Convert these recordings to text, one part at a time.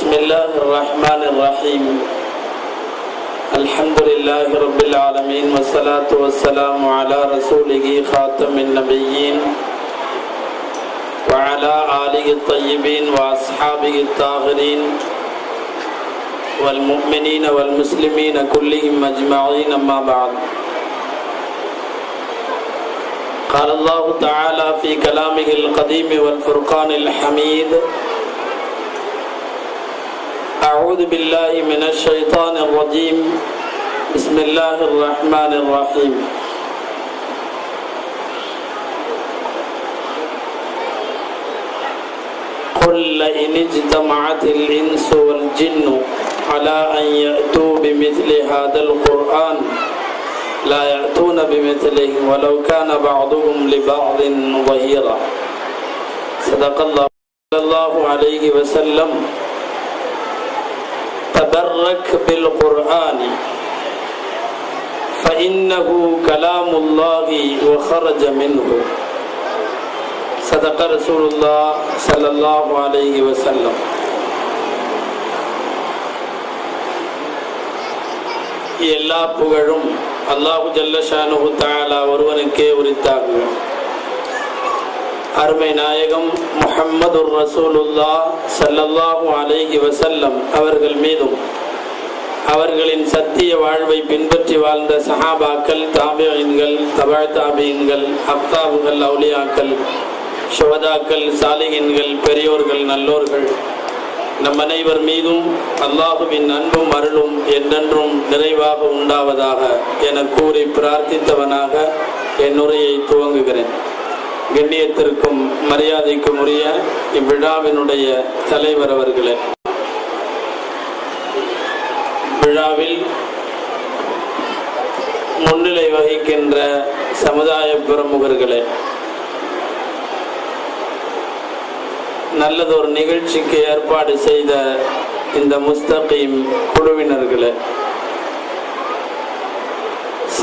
بسم الله الرحمن الرحيم الحمد لله رب العالمين والصلاة والسلام على رسوله خاتم النبيين وعلى آله الطيبين وأصحابه الطاهرين والمؤمنين والمسلمين كلهم أجمعين أما بعد. قال الله تعالى في كلامه القديم والفرقان الحميد: أعوذ بالله من الشيطان الرجيم بسم الله الرحمن الرحيم. قل لئن اجتمعت الإنس والجن على أن يأتوا بمثل هذا القرآن لا يأتون بمثله ولو كان بعضهم لبعض ظهيرا. صدق الله صلى الله عليه وسلم: تبرك بالقرآن فإنه كلام الله وخرج منه. صدق رسول الله صلى الله عليه وسلم. எல்லா புகழும் அல்லாஹு ஜல்ல ஷானுஹு தஆலா ஒருவனுக்கே உரித்தாகுக. அருமை நாயகம் முஹம்மதுர் ரசூலுல்லாஹ் ஸல்லல்லாஹு அலைஹி வஸல்லம் அவர்கள் மீதும் அவர்களின் சத்திய வாழ்வை பின்பற்றி வாழ்ந்த சஹாபாக்கள், தாபிஈன்கள், தபஅ தாபிஈன்கள், அக்தாபுகள், அவுலியாக்கள், ஷுஹதாக்கள், சாலிஹீன்கள், பெரியோர்கள், நல்லோர்கள் நம் அனைவர் மீதும் அல்லாஹுவின் அன்பும் அருளும் என்றென்றும் நிறைவாக உண்டாவதாக என கூறி பிரார்த்தித்தவனாக என் உரையை துவங்குகிறேன். கண்ணியத்திற்கும் மரியாதைக்கும் உரிய இவ்விழாவினுடைய தலைவர் அவர்களே, விழாவில் முன்னிலை வகிக்கின்ற சமுதாய பிரமுகர்களே, நல்லதொரு நிகழ்ச்சிக்கு ஏற்பாடு செய்த இந்த முஸ்தகீம் குழுவினர்களே,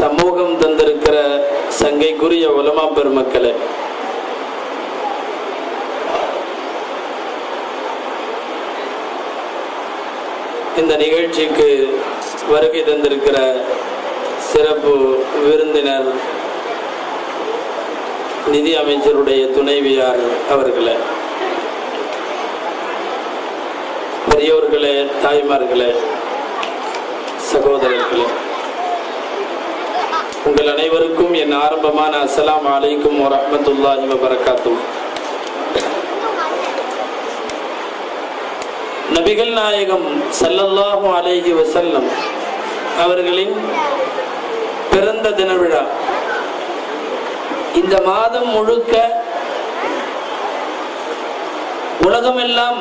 சமூகம் தந்திருக்கிற சங்கைக்குரிய உலமா பெருமக்களே, இந்த நிகழ்ச்சிக்கு வருகை தந்திருக்கிற சிறப்பு விருந்தினர் நிதி அமைச்சருடைய துணைவியார் அவர்களே, பெரியோர்களே, தாய்மார்களே, சகோதரர்களே, உங்கள் அனைவருக்கும் என் ஆரம்பமான அஸ்ஸலாமு அலைக்கும் வரஹ்மத்துல்லாஹி வபரகாத்துஹு. நபிகள் நாயகம் ஸல்லல்லாஹு அலைஹி வஸல்லம் அவர்களின் பிறந்த தின விழா இந்த மாதம் முழுக்க உலகமெல்லாம்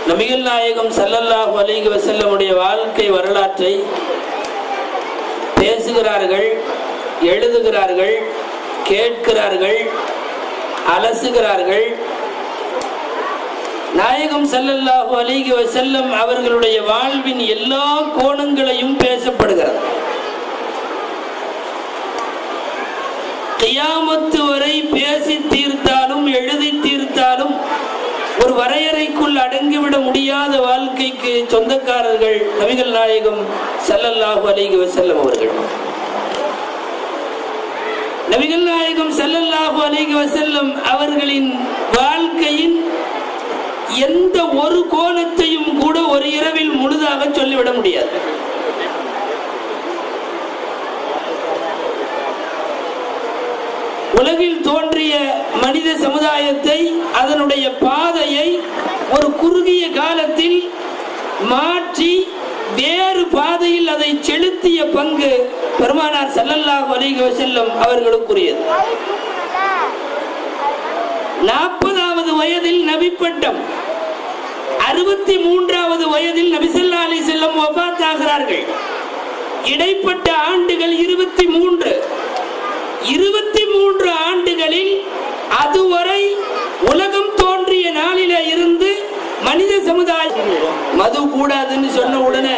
நபிகள் நாயகம் ஸல்லல்லாஹு அலைஹி வஸல்லமுடைய வாழ்க்கை வரலாற்றை பேசுகிறார்கள், எழுதுகிறார்கள், கேட்கிறார்கள், அலசுகிறார்கள். நாயகம் ஸல்லல்லாஹு அலைஹி வஸல்லம் அவர்களுடைய வாழ்வின் எல்லா கோணங்களையும் பேசப்படுகிறது. கியாமத்து வரை பேசி தீர்த்தாலும் எழுதி தீர்த்தாலும் ஒரு வரையறைக்குள் அடங்கிவிட முடியாத வாழ்க்கைக்கு சொந்தக்காரர்கள் நபிகள் நாயகம் ஸல்லல்லாஹு அலைஹி வஸல்லம் அவர்கள். நபிகள் நாயகம் ஸல்லல்லாஹு அலைஹி வஸல்லம் அவர்களின் வாழ்க்கையின் எந்த ஒரு கோணத்தையும் கூட ஒரு இரவில் முழுதாக சொல்லிவிட முடியாது. உலகில் தோன்றிய மனித சமுதாயத்தை, அதனுடைய பாதையை ஒரு குறுகிய காலத்தில் மாற்றி வேறு பாதையில் அதை செலுத்திய பங்கு பெருமானார் ஸல்லல்லாஹு அலைஹி வஸல்லம் அவர்களுக்குரியது. 40வது வயதில் நபி பட்டம், 63வது வயதில் நபி ஸல்லல்லாஹு அலைஹி வஸல்லம் வஃபாத் ஆகிறார்கள். இடைப்பட்ட ஆண்டுகள் 23 ஆண்டுகளில் அதுவரை உலகம் தோன்றிய நாளில இருந்து மனித சமுதாயம் மது கூடாதுன்னு சொன்ன உடனே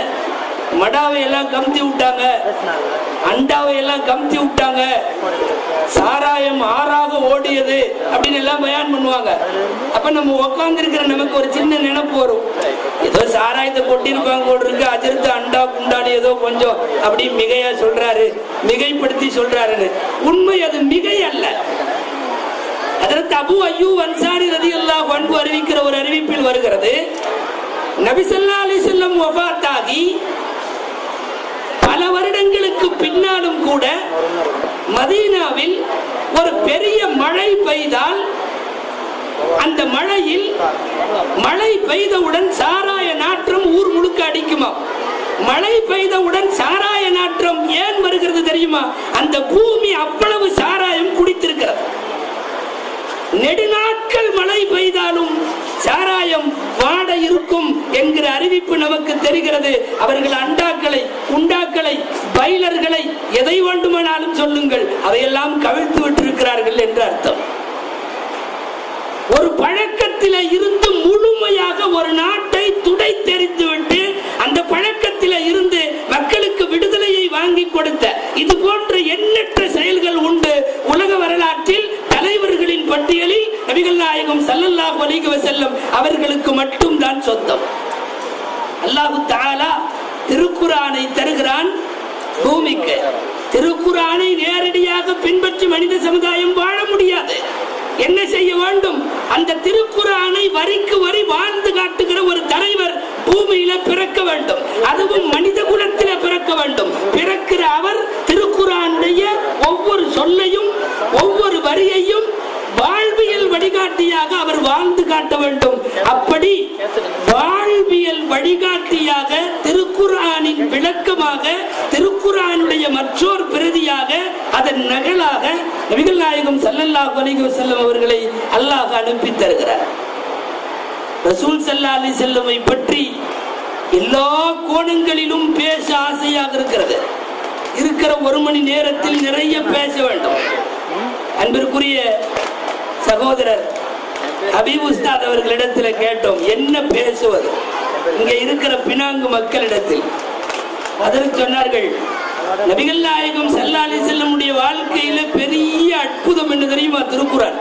மடாவை எல்லாம் கமுத்தி விட்டாங்க, அண்டாவை எல்லாம் கமுத்தி விட்டாங்க, சாராயம் ஆறாக ஓடியது அப்படின்னு எல்லாம் பயான் பண்ணுவாங்க. அப்ப நம்ம உட்கார்ந்து இருக்கிற நமக்கு ஒரு சின்ன நினைப்பு வரும், ஏதோ சாராயத்தை கொட்டிருப்பாங்க போல் இருக்கு, அஜர்த்து அண்டா குண்டாடி ஏதோ கொஞ்சம் அப்படி மிகையா சொல்றாரு, மிகைப்படுத்தி சொல்றாருன்னு. உண்மை அது மிகை அல்ல. அதற்கு அபூ அய்யூப் அன்சாரி ரலியல்லாஹு அன்ஹு அறிவிக்கிற ஒரு அறிவிப்பில் வருகிறது, நபி ஸல்லல்லாஹு அலைஹி வஸல்லம் வஃபாத்தாகி பல வருடங்களுக்கு பின்னாலும் கூட மதீனாவில் ஒரு பெரிய மழை பெய்தால் அந்த மழையில் மழை பெய்தவுடன் சாராய நாற்றம் ஊர் முழுக்க அடிக்குமா? மழை பெய்தவுடன் சாராய நாற்றம் ஏன் வருகிறது தெரியுமா? அந்த பூமி அவ்வளவு சாராயம் குடித்திருக்கிறது. நெடுநாட்கள் மழை பெய்தாலும் சாராயம் வாட இருக்கும் என்கிற அறிவிப்பு நமக்கு தெரிகிறது. அவர்கள் அண்டாக்களை, குண்டாக்களை, பைலர்களை எதை வேண்டுமானாலும் சொல்லுங்கள், அதையெல்லாம் கவிழ்த்து விட்டிருக்கிறார்கள் என்று அர்த்தம். ஒரு பழக்கத்தில இருந்து முழுமையாக ஒரு நாட்டை துடை தெரிந்துவிட்டு அந்த பழக்கத்தில இருந்து மக்களுக்கு விடுதலையை வாங்கி கொடுத்த இது போன்ற எண்ணற்ற செயல்கள் உண்டு. உலக வரலாற்றில் தலைவர்களின் பட்டியலில் நபிகள் நாயகம் ஸல்லல்லாஹு அலைஹி வஸல்லம் அவர்களுக்கு மட்டும் தான் சொந்தம். அல்லாஹ் தஆலா திருக்குர்ஆனை தருகிறான் பூமிக்கு. திருக்குர்ஆனை நேரடியாக பின்பற்றி மனித சமுதாயம் வாழ முடியாது. என்ன செய்ய வேண்டும்? அந்த திருக்குர்ஆனை வரிக்கு வரி வாழ்ந்து காட்டுகிற ஒரு தலைவர் பூமியில பிறக்க வேண்டும். அதுவும் மனித குலத்தில பிறக்க வேண்டும். பிறக்கிற அவர் திருக்குர்ஆனுடைய ஒவ்வொரு சொல்லையும் ஒவ்வொரு வரியையும் வாழ்வியல் வழிகாட்டியாக அவர் வாழ்ந்து காட்ட வேண்டும். அப்படி வாழ்வியல் வழிகாட்டியாக, திருக்குர்ஆனின் விளக்கமாக, திருக்குர்ஆனுடைய மற்றொரு பிரதியாக, அதன் நகலாக நபிகள் நாயகம் ஸல்லல்லாஹு அலைஹி வஸல்லம் அவர்களை அல்லாஹ் அனுப்பி தருகிறார். ரசூல் ஸல்லல்லாஹு அலைஹி வஸல்லம் பற்றி எல்லா கோணங்களிலும் பேச ஆசையாக இருக்கிறது. இருக்கிற ஒரு மணி நேரத்தில் நிறைய பேச வேண்டும். அன்பிற்குரிய சகோதரர் ஹபீப் உஸ்தாத் அவர்களிடத்தில் கேட்டோம், என்ன பேசுவது இங்க இருக்கிற பினாங்கு மக்களிடத்தில். அதற்கு சொன்னார்கள், நபிகள் நாயகம் ஸல்லல்லாஹு அலைஹி வஸல்லம் வாழ்க்கையில பெரிய அற்புதம் என்ன தெரியுமா? திருக்குர்ஆன்.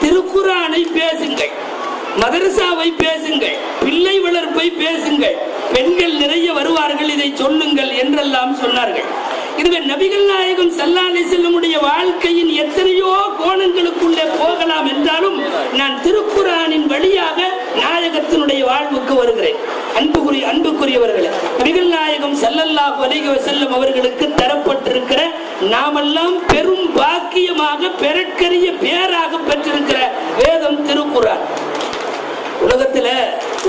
திருக்குர்ஆனை பேசுங்கள், மதரசாவை பேசுங்கள், பிள்ளை வளர்ப்பை பேசுங்கள், பெண்கள் நிறைய வருவார்கள், இதை சொல்லுங்கள் என்றெல்லாம் சொன்னார்கள். இதுவே நபிகள் நாயகம் ஸல்லல்லாஹு அலைஹி வஸல்லம் வாழ்க்கையின் எத்தனையோ கோணங்களுக்குள்ளே போகலாம் என்றாலும் நான் திருக்குர்ஆனின் வழியாக நாயகத்தினுடைய வாழ்வுக்கு வருகிறேன். அன்புக்குரியவர்களே, நபிகள் நாயகம் ஸல்லல்லாஹு அலைஹி வஸல்லம் அவர்களுக்கு தரப்பட்டிருக்கிற நாமெல்லாம் பெரும் பாக்கியமாக பெறற்கரிய பேராக பெற்றிருக்கிற வேதம் திருக்குர்ஆன். உலகத்துல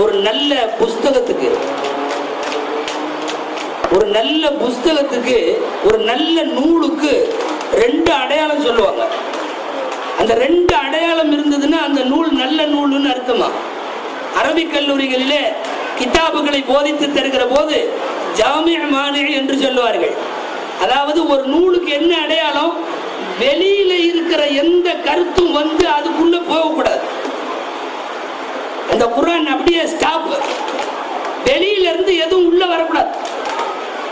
ஒரு நல்ல புஸ்தகத்துக்கு, ஒரு நல்ல நூலுக்கு ரெண்டு அடையாளம் சொல்லுவாங்க. அந்த ரெண்டு அடையாளம் இருந்ததுன்னா அந்த நூல் நல்ல நூல்னு அர்த்தமா. அரபிக் கல்லூரிகளிலே கிதாபுகளை போதித்து தருகிற போது ஜாமிஅ் மானி என்று சொல்லுவார்கள். அதாவது ஒரு நூலுக்கு என்ன அடையாளம்? வெளியில இருக்கிற எந்த கருத்தும் வந்து அதுக்குள்ள போகக்கூடாது. அந்த குர்ஆன் அப்படியே ஸ்டாப், வெளியில இருந்து எதுவும் உள்ள வரக்கூடாது.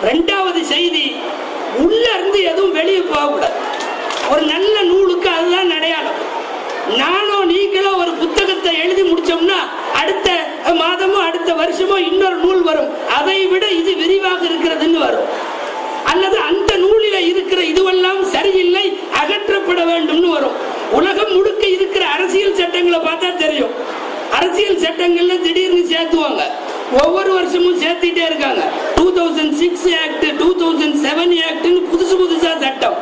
ரெண்டாவது செய்தி, உள்ள இருந்து எதுவும் வெளியே போகக்கூடாது. ஒரு நல்ல நூலுக்கு அதுதான் அடையாளம். நானோ நீங்களோ ஒரு புத்தகத்தை எழுதி முடிச்சோம்னா அடுத்த மாதமோ அடுத்த வருஷமோ இன்னொரு நூல் வரும், அதை விட இது விரிவாக இருக்கிறதுன்னு வரும். அல்லது அந்த நூலில இருக்கிற இதுவெல்லாம் சரியில்லை, அகற்றப்பட வேண்டும்னு வரும். உலகம் முழுக்க இருக்கிற அரசியல் சட்டங்களை பார்த்தா தெரியும். அரசியல் சட்டங்கள்ல திடீர்னு சேர்த்துவாங்க, ஒவ்வொரு வருஷமும் சேர்த்துட்டே இருக்காங்க. 2006 ஆக்ட், 2007 ஆக்ட்னு புதுசா சட்டம்.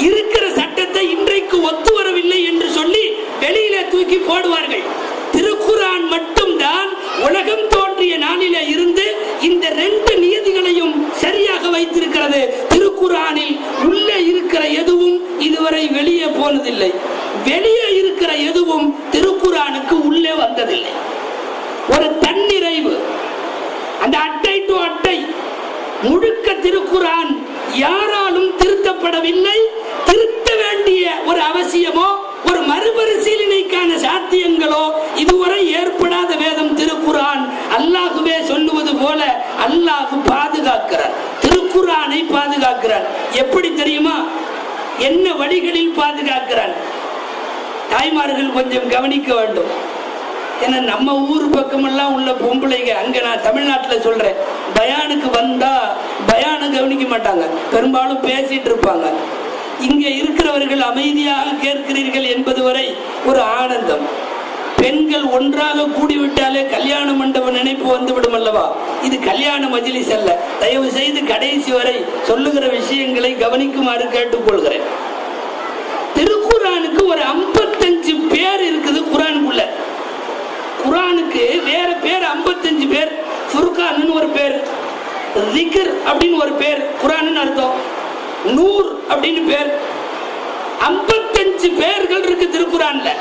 இருக்கிற சட்டத்தை இன்றைக்கு ஒத்து வரவில்லை என்று சொல்லி வெளியில தூக்கி போடுவார்கள். திருக்குர்ஆன் மட்டும்தான் உலகம் தோன்றிய நாளில இருந்து இந்த ரெண்டு நியதிகளையும் சரியாக வைத்திருக்கிறது. திருக்குர்ஆனில் உள்ளே இருக்கிற எதுவும் இதுவரை வெளியே போனதில்லை, வெளியே இருக்கிற எதுவும் திருக்குர்ஆனுக்கு உள்ளே வந்ததில்லை. ஒரு தன்னிறைவு, அந்த அட்டை டு அட்டை முழுக்க திருக்குர்ஆன் யாராலும் திருத்தப்படவில்லை. திருத்த வேண்டிய ஒரு அவசியமோ ஒரு மறுபரிசீலனைக்கான சாத்தியங்களோ இதுவரை ஏற்படாத வேதம் திருக்குர்ஆன். அல்லாஹ்வே சொல்லுவது போல அல்லாஹ் பாதுகாப்பு பாதுகாக்கிறான். எப்படி தெரியுமா? என்ன வழிகளில் பாதுகாக்கிறான்? தாய்மார்கள் கொஞ்சம் கவனிக்க வேண்டும். ஏன்னா நம்ம ஊர் பக்கமெல்லாம் உள்ள பொம்பளைங்க, அங்க நான் தமிழ்நாட்டில் சொல்றேன், பயானுக்கு வந்தா பயானம் கவனிக்க மாட்டாங்க, பெரும்பாலும் பேசிட்டு இருப்பாங்க. இங்க இருக்கிறவர்கள் அமைதியாக கேட்கிறீர்கள் என்பது வரை ஒரு ஆனந்தம். பெண்கள் ஒன்றாக கூடிவிட்டாலே கல்யாண மண்டப நினைப்பு வந்துவிடும் அல்லவா? இது கல்யாண மஜ்லிஸ் அல்ல. தயவு செய்து கடைசி வரை சொல்லுகிற விஷயங்களை கவனிக்குமாறு கேட்டுக்கொள்கிறேன். திருக்குரானுக்கு ஒரு 55 பேர் இருக்குது. குரானுக்குள்ள குரானுக்கு வேற பேர் 55 பேர். ஃபுர்கான் ஒரு பேர், ஜிக்ர் அப்படின்னு ஒரு பேர், குரான் அர்த்தம், நூர் அப்படின்னு பேர். 55 பேர்கள் இருக்கு திருக்குரான்ல.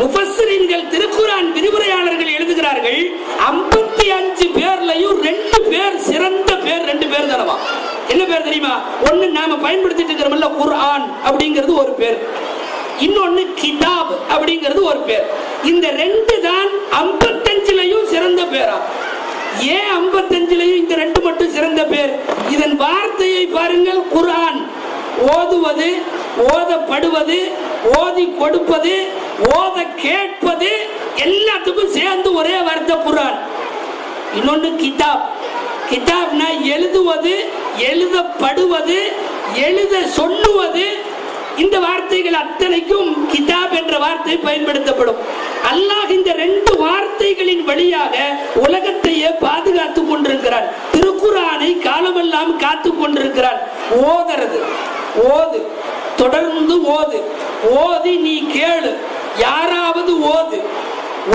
முஃபஸ்ஸிரீன்கள், திருக்குரான் விரிவுரையாளர்கள் எழுதுகிறார்கள், 55 பேர்லயும் 2 பேர் சிறந்த பேர். 2 பேர் தானமா? என்ன பேர் தெரியுமா? ஒன்னு நாம பயன்படுத்திட்டு இருக்கிறோம்ல குர்ஆன் அப்படிங்கிறது ஒரு பேர், இன்னொன்னு கிதாப் அப்படிங்கிறது ஒரு பேர். இந்த 2 தான் 55லயும் சிறந்த பேரா? ஏன் 55லயும் இந்த 2 மட்டும் சிறந்த பேர்? இதன் வார்த்தையை பாருங்கள். குர்ஆன் ஓதுவது, ஓதப்படுவது, ஓதி கொடுப்பது, ஓத கேட்பது, எல்லாத்துக்கும் சேர்ந்து ஒரே வார்த்தை குர்ஆன். இன்னொன்று கிதாப். கிதாப்னா எழுதுவது, எழுதப்படுவது, எழுத சொல்லுவது. இந்த வார்த்தைகள் அத்தனைக்கும் கிதாப் என்ற வார்த்தை பயன்படுத்தப்படும். அல்லாஹ் இந்த 2 வார்த்தைகளின் வழியாக உலகத்தையே பாதுகாத்துக் கொண்டிருக்கிறான். திருக்குரானை காலமெல்லாம் காத்துக் கொண்டிருக்கிறான். ஓதுறது, ஓது, தொடர்ந்து ஓது, ஓதி நீ கேளு, யாராவது ஓது,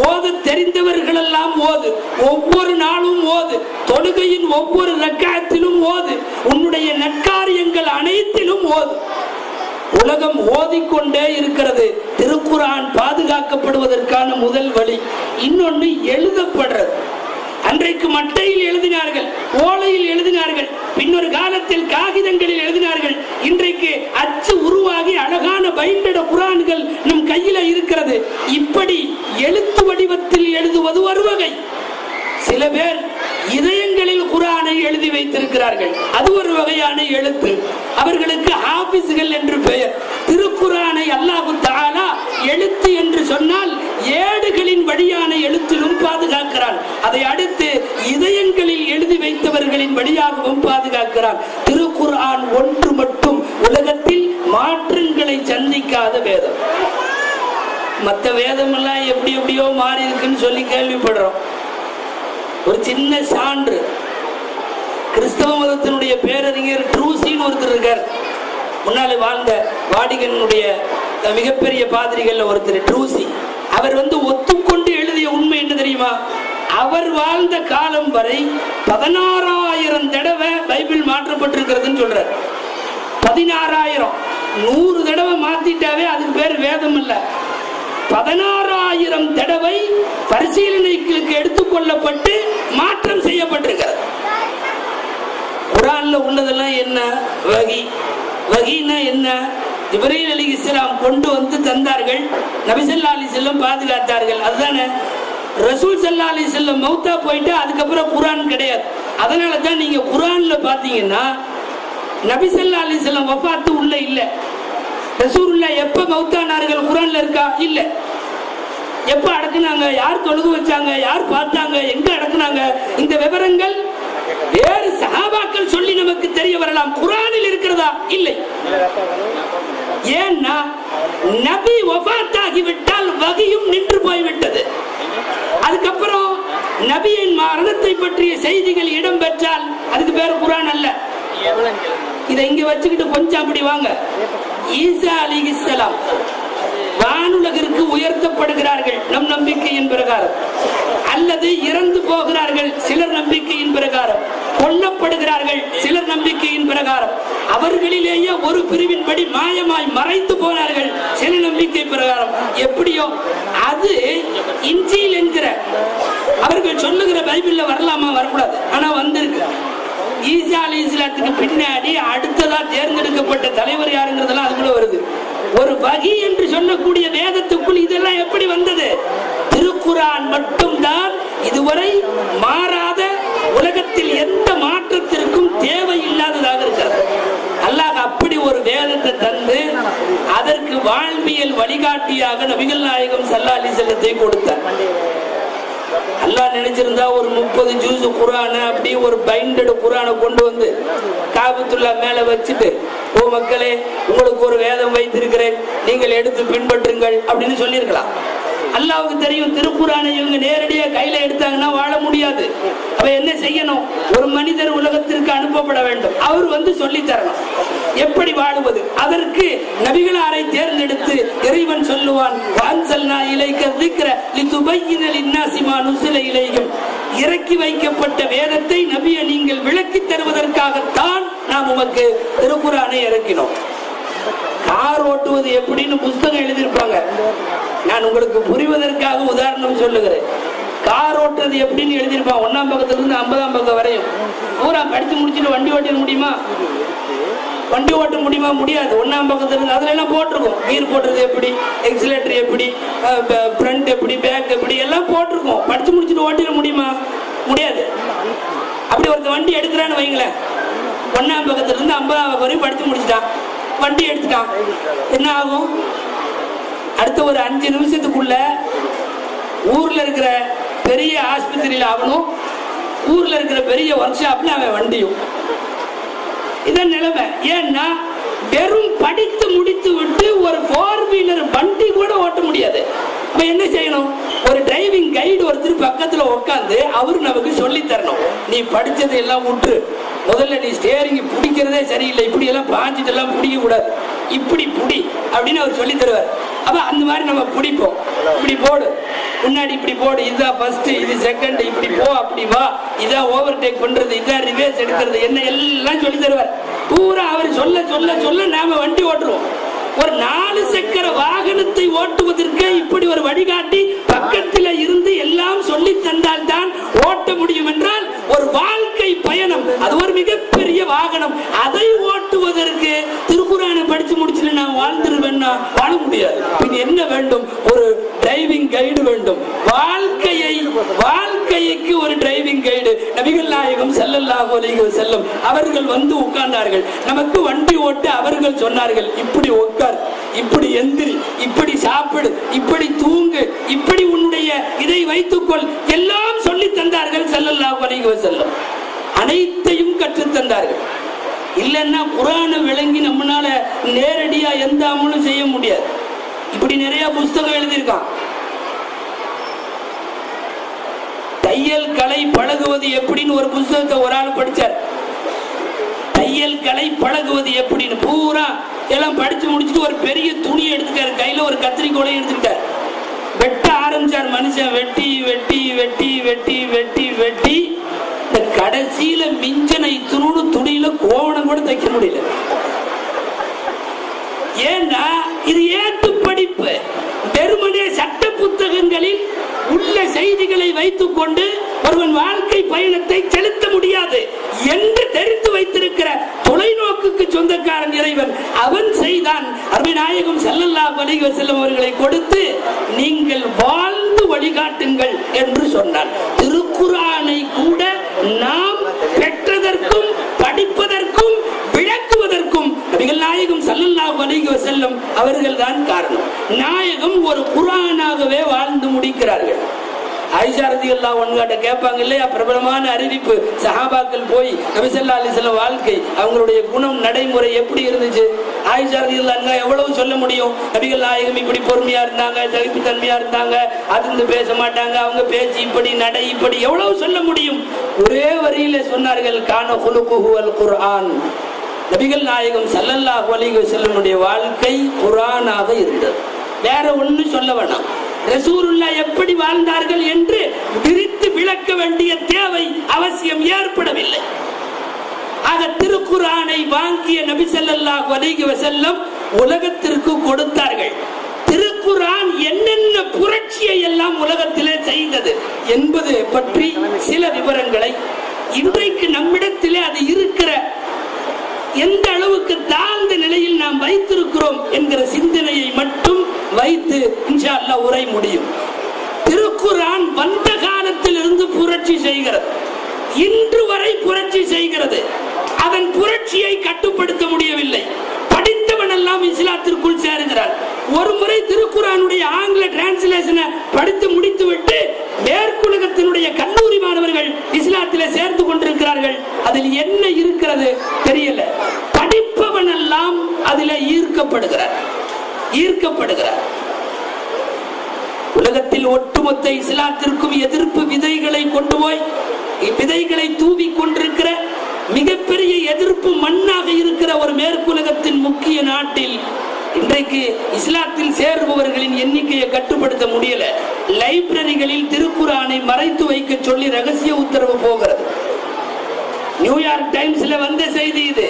ஓத தெரிந்தவர்கள் எல்லாம் ஓது, ஒவ்வொரு நாளும் ஓது, தொழுகையின் ஒவ்வொரு ரக்காத்திலும் ஓது, உன்னுடைய நற்காரியங்கள் அனைத்திலும் ஓது. உலகம் ஓதிக்கொண்டே இருக்கிறது. திருக்குரான் பாதுகாக்கப்படுவதற்கான முதல் வழி. இன்னொன்று எழுதப்படுறது. அன்றைக்கு மட்டையில் எழுதினார்கள், ஓலையில் எழுதினார்கள், பின்னொரு காலத்தில் காகிதங்களில் எழுதினார்கள். இன்றைக்கு அச்சு உருவாகி அழகான பைண்டட குரான்கள் நம் கையில இருக்கிறது. இப்படி எழுத்து வடிவத்தில் எழுதுவது ஒரு வகை. சில பேர் இதயங்களில் குரானை எழுதி வைத்திருக்கிறார்கள், அது ஒரு வகையான எழுத்து. அவர்களுக்கு ஹாபிஸ்கள் என்று பெயர். திருக்குரானை அல்லாஹ் தஆலா எழுத்து என்று சொன்னால் ஏடுகளின் வழியான எழுத்திலும் பாதுகாக்கிறான். அதை அடுத்து இதயங்களில் எழுதி வைத்தவர்களின் வழியாகவும் பாதுகாக்கிறான். திருக்குர்ஆன் ஒன்று மட்டும் உலகத்தில் மாற்றங்களை சந்திக்காத வேதம். மற்ற வேதம் எல்லாம் எப்படி எப்படியோ மாறி இருக்குன்னு சொல்லி கேள்விப்படுறோம். ஒரு சின்ன சான்று, கிறிஸ்தவ மதத்தினுடைய பேரறிஞர் ட்ரூசின்னு ஒருத்தர் இருக்கார். முன்னாலே வாழ்ந்த வாடிகனுடைய மிகப்பெரிய பாதிரிகள் ஒருத்தர் ட்ரூசி. அவர் ஒத்துக்கொண்டு எழுதிய உண்மை என்ன தெரியுமா? அவர் வாழ்ந்த காலம் வரை 16,000 தடவை பைபிள் மாற்றப்பட்டிருக்கிறதுன்னு சொல்றார். 16,000. 100 தடவை மாத்திட்டாவே அதுக்கு பேர் வேதம் இல்ல. 16,000 தடவை பரிசீலனைக்கு எடுத்துக்கொள்ளப்பட்டு மாற்றம் செய்யப்பட்டிருக்கிறது. குர்ஆன்ல உள்ளதெல்லாம் என்ன? வஹி. வஹினா என்ன? ஜிப்ரீல் அலைஹிஸ்ஸலாம் கொண்டு வந்து தந்தார்கள், நபி ஸல்லல்லாஹு அலைஹி வஸல்லம் பாதுகாத்தார்கள். அதுதானே. ரசூல் ஸல்லல்லாஹு அலைஹி வஸல்லம் மௌத்தா போயிட்டு அதுக்கப்புறம் குர்ஆன் கிடையாது. அதனால தான் நீங்க குர்ஆன்ல பாத்தீங்கன்னா நபி ஸல்லல்லாஹு அலைஹி வஸல்லம் வஃபாத்து உள்ள இல்ல. ரசூலுல்லாஹ் எப்ப மௌத்தானார்கள் குர்ஆன்ல இருக்கா? இல்ல. எப்ப அடக்குனாங்க, யார் தொழுகு வச்சாங்க, யார் பார்த்தாங்க, எங்க அடக்குனாங்க, இந்த விவரங்கள் வேறு சஹாபாக்கள் சொல்லி நமக்கு தெரிய வரலாம். குர்ஆனில் இருக்கிறதா? இல்லை. ஏன்னா நபி வஃபாத்தாகி விட்டால் வஹியும் நின்று போய்விட்டது. அதுக்கப்புறம் நபியின் மரணத்தை பற்றிய செய்திகள் இடம் பெற்றால் அதுக்கு பேர் குர்ஆன் அல்ல. இதை இங்க வச்சுக்கிட்டு கொஞ்சம் அப்படி வாங்க. ஈசா அலைஹிஸ்ஸலாம் வானுலகிற்கு உயர்த்தப்படுகிறார்கள் நம் நம்பிக்கையின் பிரகாரம், அல்லது இறந்து போகிறார்கள் சிலர் நம்பிக்கையின் பிரகாரம், கொல்லப்படுகிறார்கள் சிலர் நம்பிக்கையின் பிரகாரம், அவர்களிலேயே ஒரு பிரிவின்படி மாயமாய் மறைந்து போனார்கள் சில நம்பிக்கை பிரகாரம். எப்படியோ அது இன்ஜீல் என்கிற அவர்கள் சொல்லுகிற பைபிள்ல வரலாமா? வரக்கூடாது. ஆனா வந்திருக்கு. ஈசா அலைஹிஸ்ஸலாத்துக்கு பின்னாடி அடுத்ததா தேர்ந்தெடுக்கப்பட்ட தலைவர் யாருங்கிறதெல்லாம் அதுக்குள்ள வருது. ஒரு வஹி என்று சொல்லக்கூடிய வேதத்துக்குள் இதெல்லாம் எப்படி வந்தது? திருக்குர்ஆன் மட்டும்தான் இதுவரை மாறாத, உலகத்தில் எந்த மாற்றத்திற்கும் தேவையில்லாததாக இருக்கிறது. அல்லாஹ் அப்படி ஒரு வேதத்தை தந்து அதற்கு வாழ்வியல் வழிகாட்டியாக நபிகள் நாயகம் ஸல்லல்லாஹு அலைஹி வஸல்லத்தை கொடுத்தார். அல்லாஹ் நினைச்சிருந்தா ஒரு 30 ஜூஸ் குர்ஆனை அப்படி ஒரு பைண்டட் குர்ஆனை கொண்டு வந்து காபத்துல்லா மேல வச்சுட்டு, ஓ மக்களே, உங்களுக்கு ஒரு வேதம் வைத்திருக்கிறேன், நீங்கள் எடுத்து பின்பற்றுங்கள் அப்படின்னு சொல்லியிருக்கலாம். அல்லாஹ்வுக்கு தெரியும் திருக்குர்ஆனை இவங்க நேரடியாக கையில எடுத்தாங்கன்னா வாழ முடியாது. அப்ப என்ன செய்யணும்? ஒரு மனிதர் உலகத்திற்கு அனுப்பப்பட வேண்டும், அவர் வந்து சொல்லி தரணும் எப்படி வாழுவது. அதற்கு நபிகளாரை தேர்ந்தெடுத்து இறைவன் சொல்லுவான், வஅன்ஸல்னா இலைக ذிக்ர லிதுபய்யின லின்னாஸி மா நுஸில இலைஹிம். இறக்கி வைக்கப்பட்ட வேதத்தை நபியை நீங்கள் விளக்கி தருவதற்காகத்தான் நாம் உமக்கு திருக்குர்ஆனை இறக்கினோம். கார் ஓட்டுவது எப்படின்னு புத்தகம் எழுதியிருப்பாங்க. நான் உங்களுக்கு புரிவதற்காக உதாரணம் சொல்லுகிறேன். கார் ஓட்டுறது எப்படின்னு எழுதியிருப்பான். 1ஆம் பக்கத்துல இருந்து 50ஆம் பக்கம் வரையும் பூரா படிச்சு முடிச்சுட்டு வண்டி ஓட்ட முடியுமா? வண்டி ஓட்ட முடியுமா? முடியாது. 1ஆம் பக்கத்துல இருந்து அதுல எல்லாம் போட்டிருக்கோம். கீர் போடுறது எப்படி, எக்ஸிலேட்டர் எப்படி, ஃப்ரண்ட் எப்படி, பேக் எப்படி எல்லாம் போட்டிருக்கோம். படிச்சு முடிச்சுட்டு ஓட்டிட முடியுமா? முடியாது. அப்படி ஒருத்த வண்டி எடுக்கிறான்னு வைங்களேன், 1ஆம் பக்கத்துல இருந்து 50ஆம் பக்கம் வரையும் படிச்சு முடிச்சுட்டான், வண்டி எடுத்துட்டான், என்ன ஆகும்? அடுத்த ஒரு 5 நிமிஷத்துக்குள்ள ஊர்ல இருக்கிற பெரிய ஆஸ்பத்திரியில அவனும், ஊர்ல இருக்கிற பெரிய ஒர்க் ஷாப்ல அவன் வண்டியும். இதான் நிலைமை. ஏன்னா வெறும் படித்து முடித்து விட்டு ஒரு 4 வீலர் வண்டி கூட ஓட்ட முடியாது. இப்ப என்ன செய்யணும்? ஒரு டிரைவிங் கைடு ஒருத்தர் பக்கத்துல உட்காந்து அவரு நமக்கு சொல்லி தரணும். நீ படிச்சதை எல்லாம் விட்டு முதல்ல நீ ஸ்டேரிங் பிடிக்கிறதே சரியில்லை, இப்படி எல்லாம் பாஞ்சிட்டு எல்லாம் பிடிக்க கூடாது, இப்படி புடி அப்படின்னு அவர் சொல்லி தருவார். அப்ப அந்த மாதிரி நம்ம பிடிப்போம். இப்படி போடு, முன்னாடி இப்படி போடு, இதுதான் ஃபர்ஸ்ட், இது செகண்ட், இப்படி போ, அப்படி வா, இதான் ஓவர்டேக் பண்றது, இதான் ரிவர்ஸ் எடுக்கிறது, என்ன எல்லாம் சொல்லி தருவார். பூரா அவர் சொல்ல சொல்ல சொல்ல நாம வண்டி ஓட்டுருவோம். ஒரு 4 சக்கர வாகனத்தை ஓட்டுவதற்கு இப்படி ஒரு வழிகாட்டி பக்கத்தில் இருந்து எல்லாம் சொல்லி தந்தால் தான் ஓட்ட முடியும் என்றால் ஒரு வாழ்க்கை பயணம், அது ஒரு மிகப்பெரிய வாகனம். அதை ஓட்டுவதற்கு திருக்குர்ஆனை படிச்சு முடிச்சுட்டு நான் வாழ்ந்துருவேன்னா வாழ முடியாது. இது என்ன வேண்டும்? ஒரு டிரைவிங் கைடு வேண்டும். வாழ்க்கைக்கு ஒரு டிரைவிங் கைடு. நபிகள் நாயகம் ஸல்லல்லாஹு அலைஹி வஸல்லம் அவர்கள் வந்து உட்கார்ந்தார்கள். நமக்கு வண்டி ஓட்ட அவர்கள் சொன்னார்கள், இப்படி உட்கார், இப்படி எந்திரி, இப்படி சாப்பிடு, இப்படி தூங்கு, இப்படி உன்னுடைய இதை வைத்துக்கொள், எல்லாம் சொல்லி தந்தார்கள் ஸல்லல்லாஹு அலைஹி வஸல்லம். அனைத்தையும் கற்றுத் தந்தார்கள். இல்லைன்னா குர்ஆனை விளங்கி நம்மளால நேரடியா எந்த அமலும் செய்ய முடியாது. இப்படி நிறைய புத்தகம் எழுதியிருக்கான். தையல் கலை பழகுவது எப்படின்னு ஒரு புத்தகத்தை ஒரு ஆள் படிச்சார். தையல் கலை பழகுவது எப்படின்னு பூரா எல்லாம் படிச்சு முடிச்சுட்டு ஒரு பெரிய துணி எடுத்துட்டாரு, கையில ஒரு கத்திரிக்கோலை எடுத்துக்கிட்டார். வெட்ட ஆரம்பிச்சார் மனுஷன். வெட்டி வெட்டி வெட்டி வெட்டி வெட்டி வெட்டி இந்த கடைசியில மிஞ்சனை துணு துணியில கோவணம் கூட தைக்க முடியல. ஏன்னா இது ஏட்டு படிப்பு. வெறுமனே சட்ட புத்தகங்களில் உள்ள செய்திகளை வைத்துக் கொண்டு ஒருவன் வாழ்க்கை பயணத்தை செலுத்த முடியாது என்று தெரிந்து வைத்திருக்கிற தொலைநோக்குக்கு சொந்தக்காரன் இறைவன். அவன் செய்தான். அருமை நாயகம் ஸல்லல்லாஹு அலைஹி வஸல்லம் அவர்களை கொடுத்து நீங்கள் வாழ்ந்து வழிகாட்டுங்கள் என்று சொன்னார். திருக்குர்ஆனை கூட நாம் பெற்றதற்கும் படிப்பதற்கும் விளக்குவதற்கும் நபிகள் நாயகம் ஸல்லல்லாஹு அலைஹி வஸல்லம் அவர்கள் தான் காரணம். நாயகம் ஒரு குர்ஆனாகவே வாழ்ந்து முடிக்கிறார்கள். ஆயிஷா ரலியல்லாஹு அன்ஹா கேட்பாங்க இல்லையா, பிரபலமான அறிவிப்பு. சஹாபாக்கள் போய் நபி ஸல்லல்லாஹு அலைஹி வஸல்லம் வாழ்க்கை, அவங்களுடைய குணம் நடைமுறை எப்படி இருந்துச்சு? ஆயிஷா ரலியல்லாஹு அன்ஹா எவ்வளவு சொல்ல முடியும்? நபிகள் நாயகம் இப்படி பொறுமையா இருந்தாங்க, சகிப்புத்தன்மையா இருந்தாங்க, அதிர்ந்து பேச மாட்டாங்க, அவங்க பேச்சு இப்படி, நடை இப்படி, எவ்வளவு சொல்ல முடியும்? ஒரே வரியில சொன்னார்கள், கான குலுகுஹு அல் குர்ஆன். நபிகள் நாயகம் ஸல்லல்லாஹு அலைஹி வஸல்லம் வாழ்க்கை குர்ஆனாக இருந்தது. வேற ஒண்ணு சொல்ல வேண்டாம். ரசூலுல்லாஹ் எப்படி வாழ்ந்தார்கள் என்று விரித்து விளக்க வேண்டிய தேவை அவசியம் ஏற்படவில்லை. ஆக திருக்குர்ஆனை வாங்கிய நபி ஸல்லல்லாஹு அலைஹி வஸல்லம் உலகத்திற்கு கொடுத்தார்கள். திருக்குர்ஆன் என்னென்ன புரட்சியை எல்லாம் உலகத்திலே செய்தது என்பது பற்றி சில விவரங்களை, இன்றைக்கு நம்மிடத்திலே அது இருக்கிற எந்த அளவுக்கு தாழ்ந்த நிலையில் நாம் வைத்திருக்கிறோம் என்கிற சிந்தனையை மட்டும் வைத்து இன்ஷா அல்லாஹ் உரை முடியும். திருக்குர்ஆன் வந்த காலத்தில் இருந்து புரட்சி செய்கிறது, இன்று வரை புரட்சி செய்கிறது. அதன் புரட்சியை கட்டுப்படுத்த முடியவில்லை. படித்தவன் எல்லாம் இஸ்லாத்திற்குள் சேருகிறார். ஒரு முறை திருக்குர்ஆனுடைய ஆங்கில டிரான்ஸ்லேஷனை படித்து முடித்துவிட்டு மேற்குலகத்தினுடைய கல்லூரி மாணவர்கள் இஸ்லாத்திலே சேர்ந்து கொண்டிருக்கிறார்கள். அதில் என்ன இருக்கிறது தெரியல. படிப்பவன் எல்லாம் அதில் ஈர்க்கப்படுகிறார். உலகத்தில் ஒட்டுமொத்த இஸ்லாத்திற்கும் எதிர்ப்பு விதைகளை கொண்டு போய் விதைகளை தூவி கொண்டிருக்கிற மிகப்பெரிய எதிர்ப்பு மண்ணாக இருக்கிற ஒரு மேற்குலகத்தின் முக்கிய நாட்டில் இன்றைக்கு இஸ்லாத்தில் சேருபவர்களின் எண்ணிக்கையை கட்டுப்படுத்த முடியல. லைப்ரரிகளில் திருக்குர்ஆனை மறைத்து வைக்க சொல்லி ரகசிய உத்தரவு போகிறது. நியூயார்க் டைம்ஸ்ல வந்த செய்தி இது.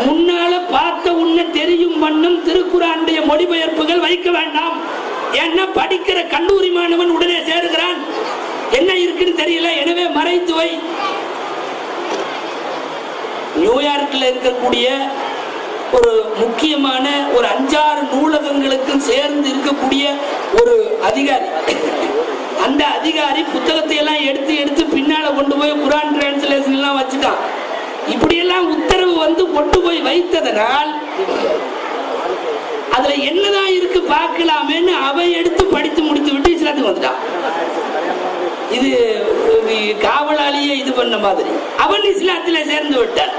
முன்னால பார்த்த உன்ன தெரியும் வண்ணம் திருக்குர்ஆனுடைய மொழிபெயர்ப்புகள் வைக்க வேண்டாம். ஏன்னா படிக்கிற கல்லூரி மாணவன் உடனே சேருகிறான், என்ன இருக்குன்னு தெரியல, எனவே மறைத்து வை. நியூயார்க்கில் இருக்கக்கூடிய ஒரு முக்கியமான ஒரு 5-6 நூலகங்களுக்கும் சேர்ந்து இருக்கக்கூடிய ஒரு அதிகாரி, அந்த அதிகாரி புத்தகத்தை எல்லாம் எடுத்து பின்னால கொண்டு போய் குர்ஆன் டிரான்ஸ்லேஷன் எல்லாம் வச்சுட்டான். இப்படியெல்லாம் உத்தரவு வந்து கொண்டு போய் வைத்ததனால் அதுல என்னதான் இருக்கு பார்க்கலாமேன்னு அவை எடுத்து படித்து முடித்து விட்டு இஸ்லாத்துக்கு வந்துட்டான். இது காவலாளியே இது பண்ண மாதிரி அவன் இஸ்லாத்தில சேர்ந்து விட்டார்.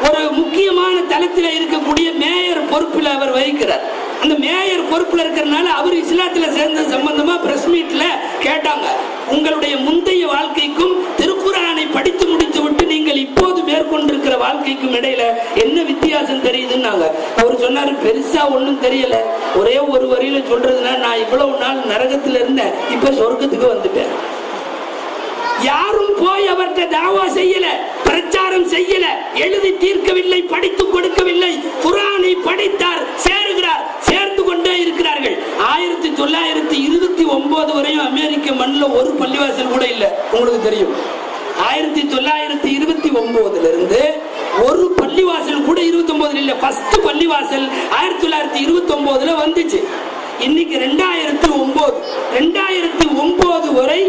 ஒரு முக்கியமான தளத்தில் இருக்கக்கூடிய மேயர் பொறுப்பில் அவர் வகிக்கிறார். அந்த மேயர் பொறுப்பில் இருக்கிறதுனால அவர் இஸ்லாத்துல சேர்ந்த சம்பந்தமா பிரஸ் மீட்ல கேட்டாங்க, உங்களுடைய முந்தைய வாழ்க்கைக்கும் திருக்குர்ஆனை படித்து முடித்து விட்டு நீங்கள் இப்போது மேற்கொண்டிருக்கிற வாழ்க்கைக்கும் இடையில என்ன வித்தியாசம் தெரியுதுன்னாங்க. அவர் சொன்னாரு, பெருசா ஒண்ணும் தெரியல, ஒரே ஒரு வரியில சொல்றதுன்னா நான் இவ்வளவு நாள் நரகத்துல இருந்தேன், இப்ப சொர்க்கத்துக்கு வந்துட்டேன். யாரும் போய் அவர்கிட்ட தாவா செய்யல, பிரச்சாரம் செய்யல, எழுதி தீர்க்கவில்லை, படித்து கொடுக்கவில்லை. குர்ஆனை படித்தார், சேருகிறார், சேர்ந்து கொண்டே இருக்கிறார்கள். 1929 வரையும் அமெரிக்க மண்ணில் ஒரு பள்ளிவாசல் கூட இல்லை. உங்களுக்கு தெரியும், 1929 இருந்து ஒரு பள்ளிவாசல் கூட 29 இல்ல. ஃபர்ஸ்ட் பள்ளிவாசல் 1929 வந்துச்சு. இன்னைக்கு 2009 வரை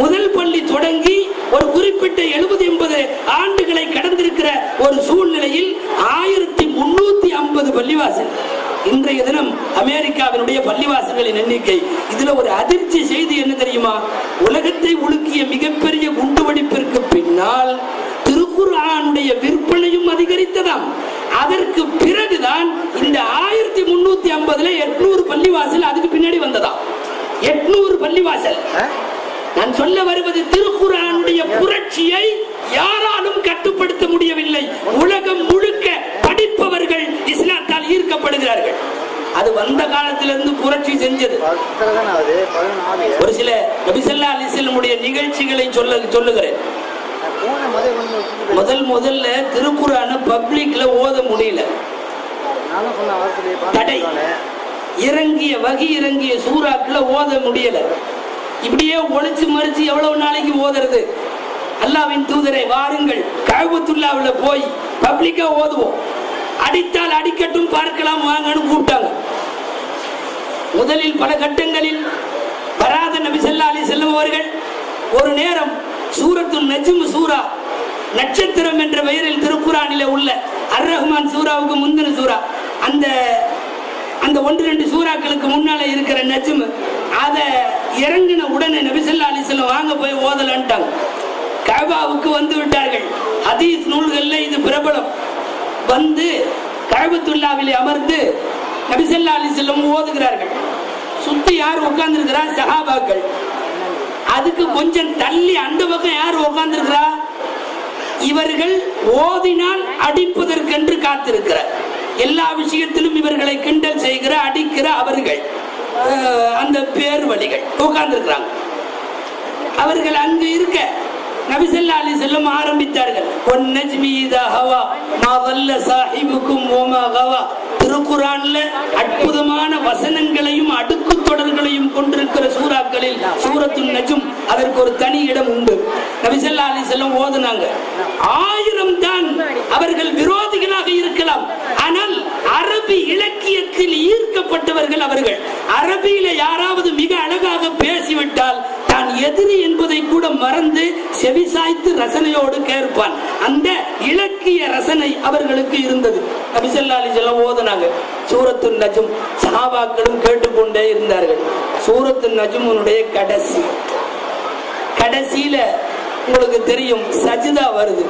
முதல் பள்ளி தொடங்கி ஒரு குறிப்பிட்ட 70-80 ஆண்டுகளை கடந்திருக்கிற ஒரு சூழ்நிலையில் 1350 பள்ளிவாசல். இன்றைய தினம் அமெரிக்காவினுடைய பள்ளிவாசல்களின் எண்ணிக்கை. இதுல ஒரு அதிர்ச்சி செய்தி என்ன தெரியுமா? உலகத்தை உலுக்கிய மிகப்பெரிய குண்டுவெடிப்பிற்கு பின்னால் திருக்குர்ஆனுடைய விற்பனையும் அதிகரித்ததாம். அதற்கு பிறகுதான் இந்த 1350 800 பள்ளிவாசல் அதுக்கு பின்னாடி வந்ததாம். 800 பள்ளிவாசல். நான் சொல்ல வருவது, திருக்குர்ஆனுடைய புரட்சியை யாராலும் கட்டுப்படுத்த முடியவில்லை. உலகம் முழுக்க படிப்பவர்கள் இஸ்லாத்தால் ஈர்க்கப்படுகிறார்கள். அது வந்த காலத்திலிருந்து புரட்சி செஞ்சது. ஒரு சில நபி ஸல்லல்லாஹு அலைஹி வஸல்லம் நிகழ்ச்சிகளை சொல்லுகிறேன். முதல்ல திருக்குர்ஆனை பப்ளிக்ல ஓத முடியல, தடை. இறங்கிய சூறாக்களை ஓத முடியல. இப்படியே ஒளிச்சு மறிச்சு எவ்வளவு நாளைக்கு ஓதுறது? அல்லாஹ்வின் தூதரை வாருங்கள், கஅபத்துல்லாஹ்வுல போய் பப்ளிக்கா ஓதுவோம், அடித்தால் அடிக்கட்டும், பார்க்கலாம் வாங்கன்னு கூப்பிட்டாங்க. முதலில் பல கட்டங்களில் வராத நபி ஸல்லல்லாஹு அலைஹி வஸல்லம் அவர்கள் ஒரு நேரம் சூரத்துல் நஜ்ம் சூரா, நட்சத்திரம் என்ற பெயரில் திருக்குர்ஆனிலே உள்ள அர் ரஹ்மான் சூராவுக்கு முந்தின சூரா, அந்த 1-2 சூறாக்களுக்கு முன்னால இருக்கிற நஜ்ம், அத இறங்கின உடனே நபி ஸல்லல்லாஹு அலைஹி வஸல்லம் வாங்க போய் ஓதலான்ட்டாங்க. கஅபாவுக்கு வந்து விட்டார்கள். ஹதீஸ் நூல்கள்ல இது பிரபலம். வந்து கஅபத்துல்லாஹ்விலே அமர்ந்து நபி ஸல்லல்லாஹு அலைஹி வஸல்லம் ஓதுகிறார்கள். சுத்தி யார் உட்கார்ந்திருக்கிறா? சஹாபாக்கள். அதுக்கு கொஞ்சம் தள்ளி அந்த பக்கம் யார் உட்கார்ந்திருக்கிறா? இவர்கள் ஓதினால் அடிப்பதற்கென்று காத்திருக்கிறார். எல்லா விஷயத்திலும் இவர்களை கிண்டல் செய்கிற, அடிக்கிற அவர்கள், அந்த பேர் வழிகள் உட்கார்ந்திருக்கிறாங்க. அவர்கள் அங்கு இருக்க நபி ஸல்லல்லாஹு அலைஹி வஸல்லம் ஆரம்பித்தார்கள். வன்னஜ்மி இதா ஹவா மா ضل صاحبكم وما غوى. திருக்குர்ஆன்ல அற்புதமான வசனங்களையும் அடுக்கு தொடர்களையும் கொண்டிருக்கிற சூறாக்களில் சூரத்துல் நஜ்ம் அதற்கு ஒரு தனி இடம் உண்டு. நபி ஸல்லல்லாஹு அலைஹி வஸல்லம் ஓதுனாங்க. 1000 தான் அவர்கள் விரோதிகளாக இருக்கலாம், ஆனால் அரபி இலக்கியத்தில் ஈர்க்கப்பட்டவர்கள் அவர்கள். அரபியில யாராவது மிக அழகாக பேசிவிட்டால் தான் எதிரி என்பதை கூட மறந்து செவிசாய்த்து ரசனையோடு கேட்பான். அந்த இலக்கிய ரசனை அவர்களுக்கு இருந்தது. நபி ஸல்லல்லாஹு அலைஹி வஸல்லம் ஓதுனாங்க சூரத்துன் நஜ்ம். சஹாபாக்களும் கேட்டுக்கொண்டே இருந்தார்கள். சூரத்துன் நஜ்முடைய கடைசியில உங்களுக்கு தெரியும் சஜிதா வருது.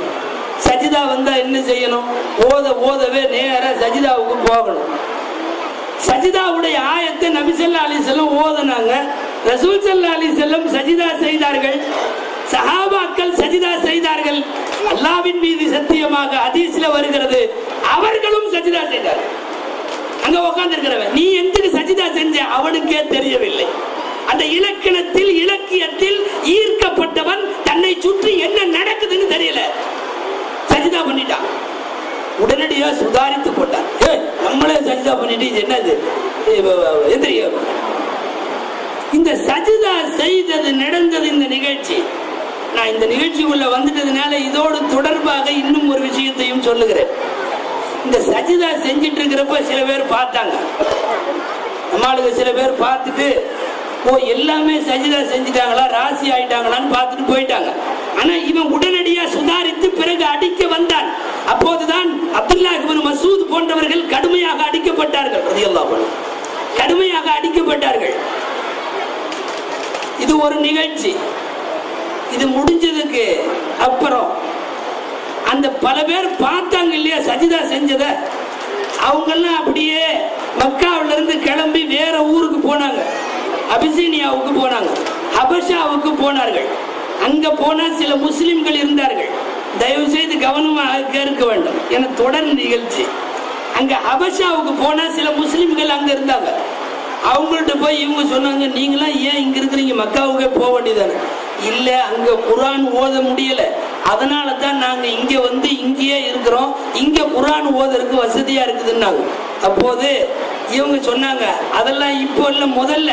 சஜிதா வந்தா என்ன செய்யணும்? ஓதவே நேரா சஜிதாவுக்கு போகணும். சஜிதாவுடைய ஆயத்தை நபி ஸல்லல்லாஹு அலைஹி வஸல்லம் ஓதுனாங்க. ரசூல் ஸல்லல்லாஹு அலைஹி வஸல்லம் சஜிதா செய்தார்கள். சஹாபாக்கள் சஜிதா செய்தார்கள். அல்லாஹ்வின் மீது சத்தியமாக ஹதீஸ்ல வருகிறது, அவர்களும் சஜிதா செய்தார்கள். அங்க உட்கார்ந்து இருக்கிறவன் நீ எதுக்கு சஜிதா செஞ்ச அவனுக்கே தெரியவில்லை. அந்த இலக்கணத்தில் இலக்கியத்தில் ஈர்க்கப்பட்டவன் தன்னை சுற்றி என்ன நடக்குதுன்னு தெரியல, சஜிதா பண்ணிட்டான். உடனடியா சுதாரித்து போட்டான். நம்மளே சஜிதா பண்ணிட்டு என்னது எதிரிய. இந்த சஜிதா செய்தது நடந்தது இந்த நிகழ்ச்சி. நான் இந்த நிகழ்ச்சிக்குள்ள வந்துட்டதுனால இதோடு தொடர்பாக இன்னும் ஒரு விஷயத்தையும் சொல்லுகிறேன். இந்த சஜிதா செஞ்சிட்டு இருக்கிறப்ப சில பேர் பார்த்தாங்க. நம்மளுக்கு சில பேர் பார்த்துட்டு எல்லாமே சஜிதா செஞ்சுட்டாங்களா, ராசி ஆயிட்டாங்களான்னு பார்த்துட்டு போயிட்டாங்க. ஆனா இவன் உடனடியா சுதாரித்து பிறகு அடிக்க வந்தான். அப்போதுதான் அப்துல்லாஹ் இப்னு மஸ்ஊத் போன்றவர்கள் கடுமையாக அடிக்கப்பட்டார்கள். ரலியல்லாஹு அன்ஹு கடுமையாக அடிக்கப்பட்டார்கள். இது ஒரு நிகழ்ச்சி. இது முடிஞ்சதுக்கு அப்புறம் அந்த பல பேர் பார்த்தாங்க இல்லையா சஜிதா செஞ்சத, அவங்கெல்லாம் அப்படியே மக்காவில இருந்து கிளம்பி வேற ஊருக்கு போனாங்க. அபிசீனியாவுக்கு போனாங்க, ஹபஷாவுக்கு போனார்கள். அங்க போனா சில முஸ்லிம்கள் இருந்தார்கள். தயவு செய்து கவனமாக கேட்க வேண்டும் என தொடர் நிகழ்ச்சி. அங்க ஹபஷாவுக்கு போனா சில முஸ்லிம்கள் அங்க இருந்தாங்க. அவங்கள்ட்ட போய் இவங்க சொன்னாங்க, நீங்களாம் ஏன் இங்க இருக்கிறீங்க, மக்காவுக்கே போக வேண்டியதானே. இல்ல அங்க குர்ஆன் ஓத முடியல, அதனால தான் நாங்க இங்க வந்து இங்கேயே இருக்கிறோம், இங்க குர்ஆன் ஓதறதுக்கு வசதியா இருக்குதுன்னாங்க. அப்போது இவங்க சொன்னாங்க, அதெல்லாம் இப்போ இல்ல, முதல்ல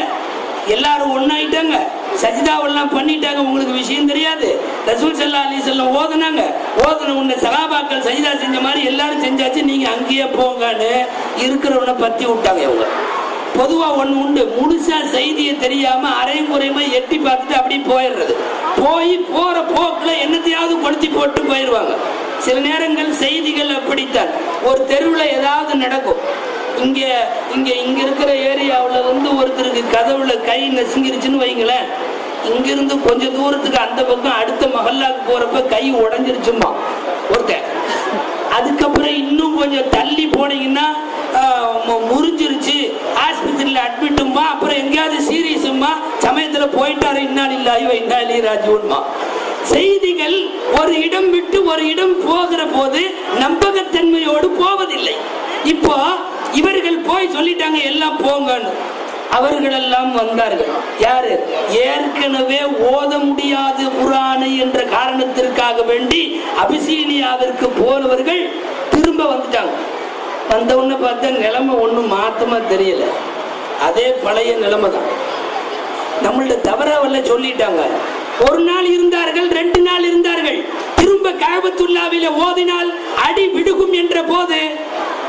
எல்லாரும் ஒன்னாயிட்டாங்க, சஜிதாவெல்லாம் பண்ணிட்டாங்க, உங்களுக்கு விஷயம் தெரியாது. ரசூல் ஸல்லல்லாஹு அலைஹி வஸல்லம் ஓதுனாங்க, ஓதுன உன்னை சஹாபாக்கள் சஜிதா செஞ்ச மாதிரி எல்லாரும் செஞ்சாச்சு, நீங்க அங்கேயே போங்கன்னு இருக்கிறவனை பத்தி விட்டாங்க. இவங்க பொதுவா ஒண்ணு உண்டு, முழுசா செய்தியை தெரியாம அரையும் குறையுமா எட்டி பார்த்துட்டு அப்படி போயிடுறது. போற போக்குல என்னத்தையாவது கொளுத்தி போட்டு போயிடுவாங்க. சில நேரங்கள் செய்திகள் அப்படித்தான். ஒரு தெருவில் ஏதாவது நடக்கும். இங்க இருக்கிற ஏரியாவில் வந்து ஒருத்தருக்கு கதவுல கை நசுங்கிருச்சுன்னு வைங்களேன், இங்கிருந்து கொஞ்சம் தூரத்துக்கு அந்த பக்கம் அடுத்த மஹல்லாக்கு போறப்ப கை உடஞ்சிருச்சுமா ஒருத்தன். அதுக்கப்புறம் இன்னும் கொஞ்சம் தள்ளி போனீங்கன்னா முறிஞ்சிருச்சு, ஆஸ்பத்திரியில் அட்மிட்டுமா, அப்புறம் எங்கேயாவது சீரியஸுமா, சமயத்துல போயிட்டாரு, இன்னாலில்லாஹி வ இன்னா இலைஹி ராஜிஊன்மா. செய்திகள் ஒரு இடம் விட்டு ஒரு இடம் போகிற போது நம்பகத்தன்மையோடு போவதில்லை. இப்போ இவர்கள் போய் சொல்லிட்டாங்க எல்லாம் போங்கன்னு. அவர்கள் எல்லாம் வந்தார்கள். யாரு? ஏற்கனவே ஓத முடியாது குர்ஆனை என்ற காரணத்திற்காக வேண்டி அபிசீனியாவிற்கு போனவர்கள் திரும்ப வந்துட்டாங்க. வந்தவொன்னு பார்த்தா நிலைமை ஒன்றும் மாத்தமா தெரியல, அதே பழைய நிலைமை தான். நம்மள்ட தவறாவல்ல சொல்லிட்டாங்க. ஒரு நாள் இருந்தார்கள், 2 நாள் இருந்தார்கள். திரும்ப கஅபத்துல்லாஹ்வில ஓதினால் அடி விடுகும் என்ற போது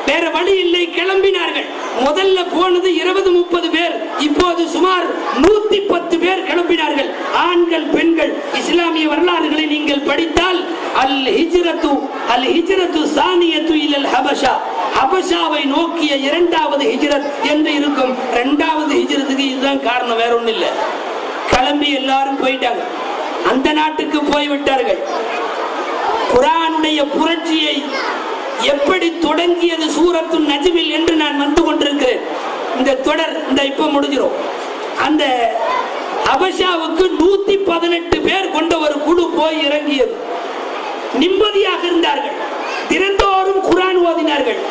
வேற வழி இல்லை, கிளம்பினார்கள். முதல்ல போனது 20-30 பேர், இப்போது சுமார் 110 பேர் கிளம்பினார்கள். ஆண்கள் பெண்கள். இஸ்லாமிய வரலாறுகளை நீங்கள் படித்தால் அல் ஹிஜ்ரத்து சானியத்து இலல் ஹபஷா, ஹபஷாவை நோக்கிய 2வது ஹிஜ்ரத் என்று இருக்கும். 2வது ஹிஜ்ரத்துக்கு இதுதான் காரணம், வேற ஒண்ணும் இல்லை. கிளம்பி எல்லாரும் போயிட்டாங்க, அந்த நாட்டுக்கு போய்விட்டார்கள். குர்ஆனுடைய புரட்சியை எப்படி தொடங்கியது சூரத்து நஜ்மில் என்று நான் வந்து கொண்டிருக்கிறேன். இந்த தொடர் இந்த இப்ப முடிஞ்சிடும். அந்த ஹபஷாவுக்கு 118 பேர் கொண்ட ஒரு குழு போய் இறங்கியது. நிம்மதியாக இருந்தார்கள், தினந்தோறும் குர்ஆன் ஓதினார்கள்.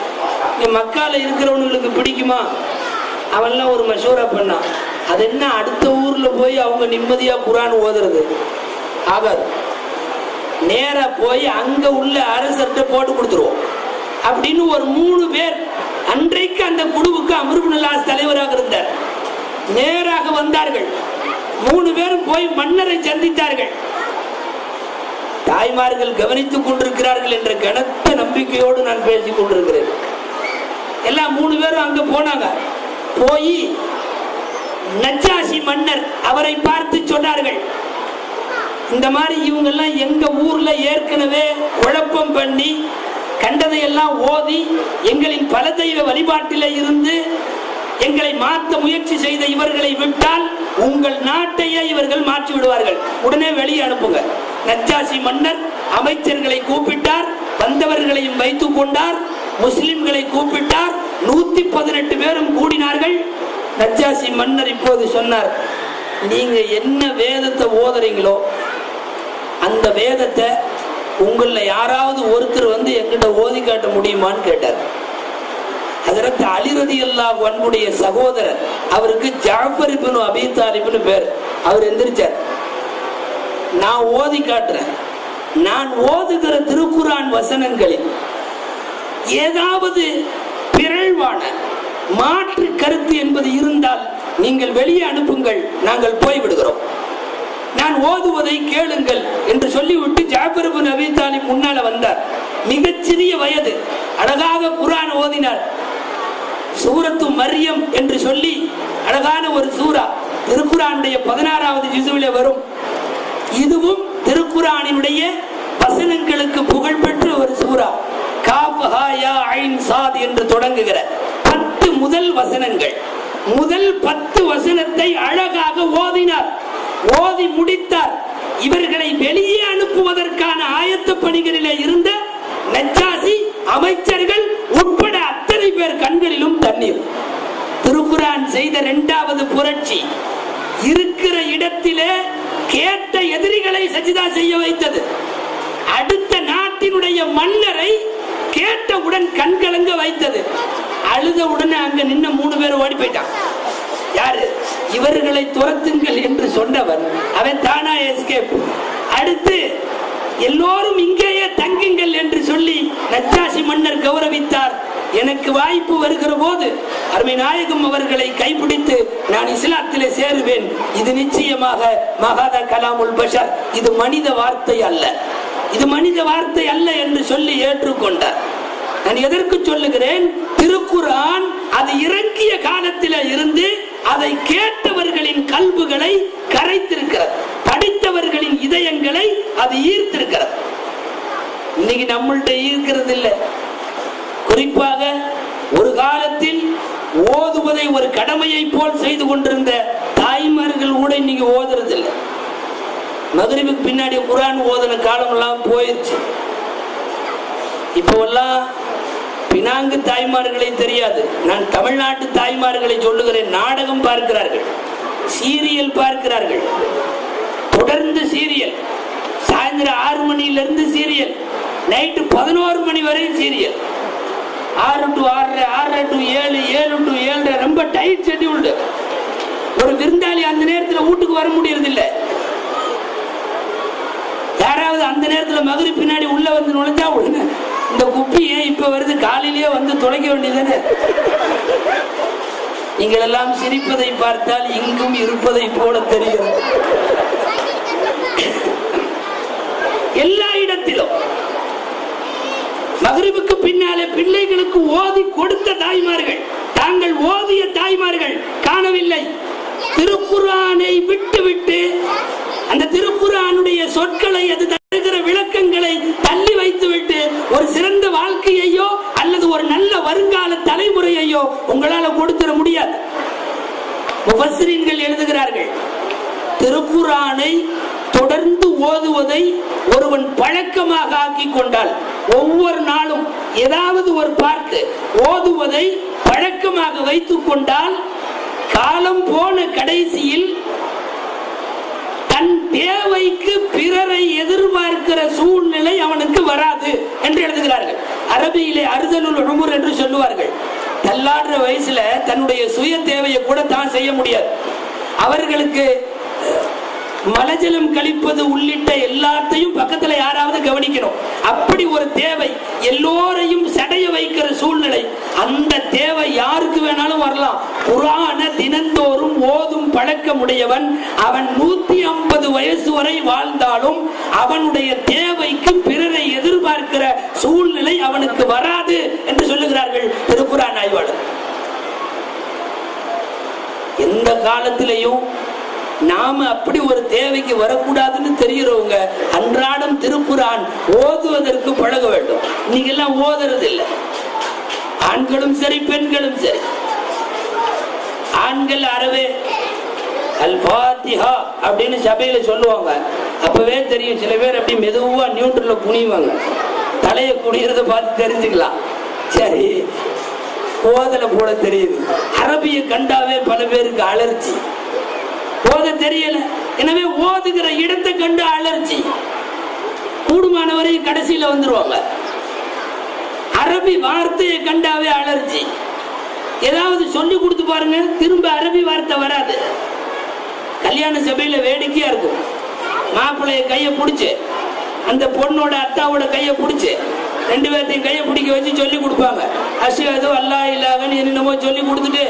மக்கால இருக்கிறவங்களுக்கு பிடிக்குமா? அவன்லாம் ஒரு மஷூரா பண்ணான், அது என்ன அடுத்த ஊர்ல போய் அவங்க நிம்மதியா குர்ஆன் ஓதுறது ஆகாது, நேரா போய் அங்க உள்ள அரசர்கிட்ட போட்டு கொடுத்துருவோம் அப்படின்னு ஒரு 3 பேர், அன்றைக்கு அந்த குழுவுக்கு அம்ர் இப்னு அல்-ஆஸ் தலைவராக இருந்தார், நேராக வந்தார்கள். 3 பேரும் போய் மன்னரை சந்தித்தார்கள். தாய்மார்கள் கவனித்துக் கொண்டிருக்கிறார்கள் என்ற கனத்த நம்பிக்கையோடு நான் பேசிக் கொண்டிருக்கிறேன். எல்லாம் 3 பேரும் அங்க போனாங்க. போய் நஜ்ஜாஷி மன்னர் அவரை பார்த்து சொன்னார்கள், இந்த மாதிரி இவங்கெல்லாம் எங்க ஊர்ல ஏற்கனவே குழப்பம் பண்ணி கண்டதையெல்லாம் ஓதி எங்களின் பல தெய்வ வழிபாட்டில இருந்து எங்களை மாற்ற முயற்சி செய்த இவர்களை விட்டால் உங்கள் நாட்டையே இவர்கள் மாற்றி விடுவார்கள், உடனே வெளியே அனுப்புங்க. நஜ்ஜாசி மன்னர் அமைச்சர்களை கூப்பிட்டார், வந்தவர்களையும் வைத்துக் கொண்டார், முஸ்லிம்களை கூப்பிட்டார், 118 பேரும் கூடினார்கள். நஜ்ஜாசி மன்னர் இப்போது சொன்னார், நீங்க என்ன வேதத்தை ஓதுறீங்களோ அந்த வேதத்தை உங்கள யாராவது ஒருத்தர் வந்து எங்கிட்ட ஓதி காட்ட முடியுமான்னு கேட்டார். ஹஜ்ரத் அலி ரலியல்லாஹு அன்ஹுடைய சகோதரர், அவருக்கு ஜாஃபர் இப்னு அபீ தாலிப்னு பேர். அவர் எந்திரிச்சார், நான் ஓதி காட்டுறேன், நான் ஓதுகிற திருக்குர்ஆன் வசனங்களில் ஏதாவது பிறழ்வான மாற்று கருத்து என்பது இருந்தால் நீங்கள் வெளியே அனுப்புங்கள், நாங்கள் போய்விடுகிறோம், நான் ஓதுவதை கேளுங்கள் என்று சொல்லிவிட்டு ஜாஃபர் இப்னு அபீ தாலிப் முன்னால வந்தார். மிகச்சிறிய வயது, அழகாக குர்ஆன் ஓதினார். சூரத்து மர்யம் என்று சொல்லி அழகான ஒரு சூரா திருக்குர்ஆனுடைய 16வது ஜுசுவிலே வரும். இதுவும் திருக்குர்ஆனினுடைய வசனங்களுக்கு புகழ்பெற்ற ஒரு சூரா. காஃப் ஹா யா ஐன் சாத் என்று தொடங்குகிற 10 முதல் வசனங்கள். முதல் 10 வசனத்தை அழகாக ஓதினார், ஓதி முடித்தார். இவர்களை வெளியே அனுப்புவதற்கான ஆயத்த பணிகளிலே இருந்த நஜ்ஜாசி அமைச்சர்கள் உட்பட அத்தனை பேர் கண்களிலும் தண்ணீர். திருக்குர்ஆன் செய்த 2வது புரட்சி இருக்கிற இடத்திலே கேட்ட எதிரிகளை சஜிதா செய்ய வைத்தது. அடுத்த நாட்டினுடைய மன்னரை கேட்டவுடன் கண்கலங்க வைத்தது. அழுதவுடன் அங்க நின்ன 3 பேர் ஓடி போயிட்டான். யாரு? இவர்களை துரத்துங்கள் என்று சொன்னவன், அவன் தானா எஸ்கேப். அடுத்து எல்லோரும் இங்கேயே தங்குங்கள் என்று சொல்லி நஜ்ஜாசி மன்னர் கௌரவித்தார். எனக்கு வாய்ப்பு வருகிற போது அருமை நாயகம் அவர்களை கைப்பிடித்து நான் இஸ்லாத்திலே சேருவேன், இது நிச்சயமாக மகாதா கலாமுல் பஷர், இது மனித வார்த்தை அல்ல, இது மனித வார்த்தை அல்ல என்று சொல்லி ஏற்றுக்கொண்டார். நான் எதற்கு சொல்லுகிறேன்? திருக்குர்ஆன் அது இறங்கிய காலத்திலே இருந்து அதை கேட்டவர்களின் கல்புகளை கரைத்திருக்கிறது, படித்தவர்களின் இதயங்களை அது ஈர்த்திருக்கிறது. இன்னைக்கு நம்மள்ட்ட ஈர்க்கிறது இல்லை. குறிப்பாக ஒரு காலத்தில் ஓதுவதை ஒரு கடமையை போல் செய்து கொண்டிருந்த தாய்மார்கள் கூட இன்னைக்கு ஓதுறது இல்லை. மக்ரிபுக்கு பின்னாடி குர்ஆன் ஓதுன காலம் எல்லாம் போயிடுச்சு. இப்போல்லாம் பினாங்கு தாய்மார்களை தெரியாது, நான் தமிழ்நாட்டு தாய்மார்களை சொல்லுகிறேன். நாடகம் பார்க்கிறார்கள், சீரியல் பார்க்கிறார்கள், தொடர்ந்து சீரியல். சாயந்தரம் 6 மணியிலிருந்து சீரியல், நைட்டு 11 மணி வரை சீரியல். 6 to 6, 6 to 7, 7 to 7, ரொம்ப டைட் ஷெட்யூல்டு. ஒரு விருந்தாளி அந்த நேரத்தில் வீட்டுக்கு வர முடியறதில்லை. யாராவது அந்த நேரத்தில் மக்ரிப் பின்னாடி உள்ள வந்து நுழைஞ்சா உடனே இந்த குப்பி ஏன் இப்ப வருது, காலையிலேயே வந்து தொலைக்க வேண்டியதானே. நீங்கள் எல்லாம் சிரிப்பதை பார்த்தால் இங்கும் இருப்பதை போல தெரியும். எல்லா இடத்திலும் மக்ரிபுக்கு பின்னாலே பிள்ளைகளுக்கு ஓதி கொடுத்த தாய்மார்கள், தாங்கள் ஓதிய தாய்மார்கள் காணவில்லை. திருக்குர்ஆனை விட்டு அந்த திருக்குர்ஆனுடைய சொற்களை, அது தருகிற விளக்கங்களை தள்ளி வைத்துவிட்டு ஒரு சிறந்த வாழ்க்கையையோ அல்லது ஒரு நல்ல வருங்கால தலைமுறையையோ உங்களால கொடுத்துட முடியாது. முஃபஸ்ஸிரீன்கள் எழுதுகிறார்கள், திருக்குர்ஆனை தொடர்ந்து ஓதுவதை ஒருவன் பழக்கமாக ஆக்கி கொண்டால், ஒவ்வொரு நாளும் ஏதாவது ஒரு பார்த்து ஓதுவதை பழக்கமாக வைத்துக் கொண்டால், காலம் போன கடைசியில் தன் தேவைக்கு பிறரை எதிர்பார்க்கிற சூழ்நிலை அவனுக்கு வராது என்று எழுதுகிறார்கள். அரபியிலே அர்தலுல் உமுர் என்று சொல்லுவார்கள். தள்ளாடுற வயசுல தன்னுடைய சுய தேவையை கூட தான் செய்ய முடியாது. அவர்களுக்கு மலஜலம் கழிப்பது உள்ளிட்ட எல்லாத்தையும் பக்கத்துல யாராவது கவனிக்கணும். அப்படி ஒரு தேவை, எல்லோரையும் சடைய வைக்கிற சூழ்நிலை. அந்த தேவை யாருக்கு வேணாலும் வரலாம். குர்ஆனை தினந்தோறும் ஓதும் பழக்கமுடையவன் அவன் 150 வயசு வரை வாழ்ந்தாலும் அவனுடைய தேவைக்கு பிறரை எதிர்பார்க்கிற சூழ்நிலை அவனுக்கு வராது என்று சொல்லுகிறார்கள் திருக்குர்ஆன் ஆய்வாளர். எந்த காலத்திலையும் நாம அப்படி ஒரு தேவைக்கு வரக்கூடாதுன்னு தெரிகிறவங்க அன்றாடம் திருக்குரான் ஓதுவதற்கு பழக வேண்டும். இன்னைக்கு எல்லாம் ஓதுறது இல்லை. ஆண்களும் சரி பெண்களும் சரி. ஆண்கள் அறவே அல் ஃபாத்திஹா அப்படின்னு சபையில சொல்லுவாங்க. அப்பவே தெரியும். சில பேர் அப்படி மெதுவா நியூட்ரல்ல குனிவாங்க. தலையை குனிகிறத பார்த்து தெரிஞ்சுக்கலாம். சரி, ஓதல போட தெரியுது. அரபிய கண்டாவே பல பேருக்கு அலர்ஜி. ஓத தெரியல, எனவே ஓதுகிற இடத்தை கண்டு அலர்ஜி. கூடுமானவரை கடைசியில வந்துருவாங்க. அரபி வார்த்தையை கண்டாவே அலர்ஜி. ஏதாவது சொல்லி கொடுத்து பாருங்க, திரும்ப அரபி வார்த்தை வராது. கல்யாண சபையில வேடிக்கையா இருக்கும். மாப்பிள்ளைய கையை பிடிச்சு அந்த பொண்ணோட அத்தாவோட கையை பிடிச்சு ரெண்டு பேர்த்தையும் கையை பிடிக்க வச்சு சொல்லி கொடுப்பாங்க. அஷ்ஹது அல்லா இலாஹன்னு என்னமோ சொல்லி கொடுத்துட்டு,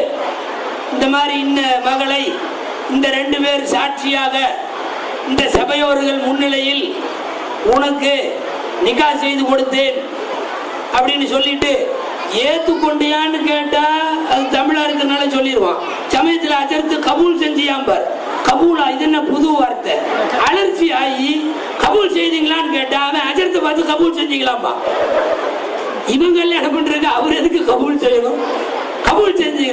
இந்த மாதிரி இன்ன மகளை இந்த ரெண்டு பேர் சாட்சியாக இந்த சபையோர்கள் முன்னிலையில் உனக்கு நிகா செய்து கொடுத்தேன் அப்படின்னு சொல்லிட்டு ஏத்துக்கொண்டியான்னு கேட்டா அது தமிழா இருக்கிறதுனால சொல்லிடுவான். சமயத்தில் அஜர்த்து கபூல் செஞ்சியாம்பார். கபூலா, இது என்ன புது வார்த்தை? அலர்ஜி ஆகி கபூல் செய்தீங்களான்னு கேட்டா அவன் அஜர்த்தை பார்த்து கபூல் செஞ்சீங்களாம்பா. இவங்க கல்யாணம் பண்றது அவர் எதுக்கு கபூல் செய்யணும்? கபூல் செஞ்சு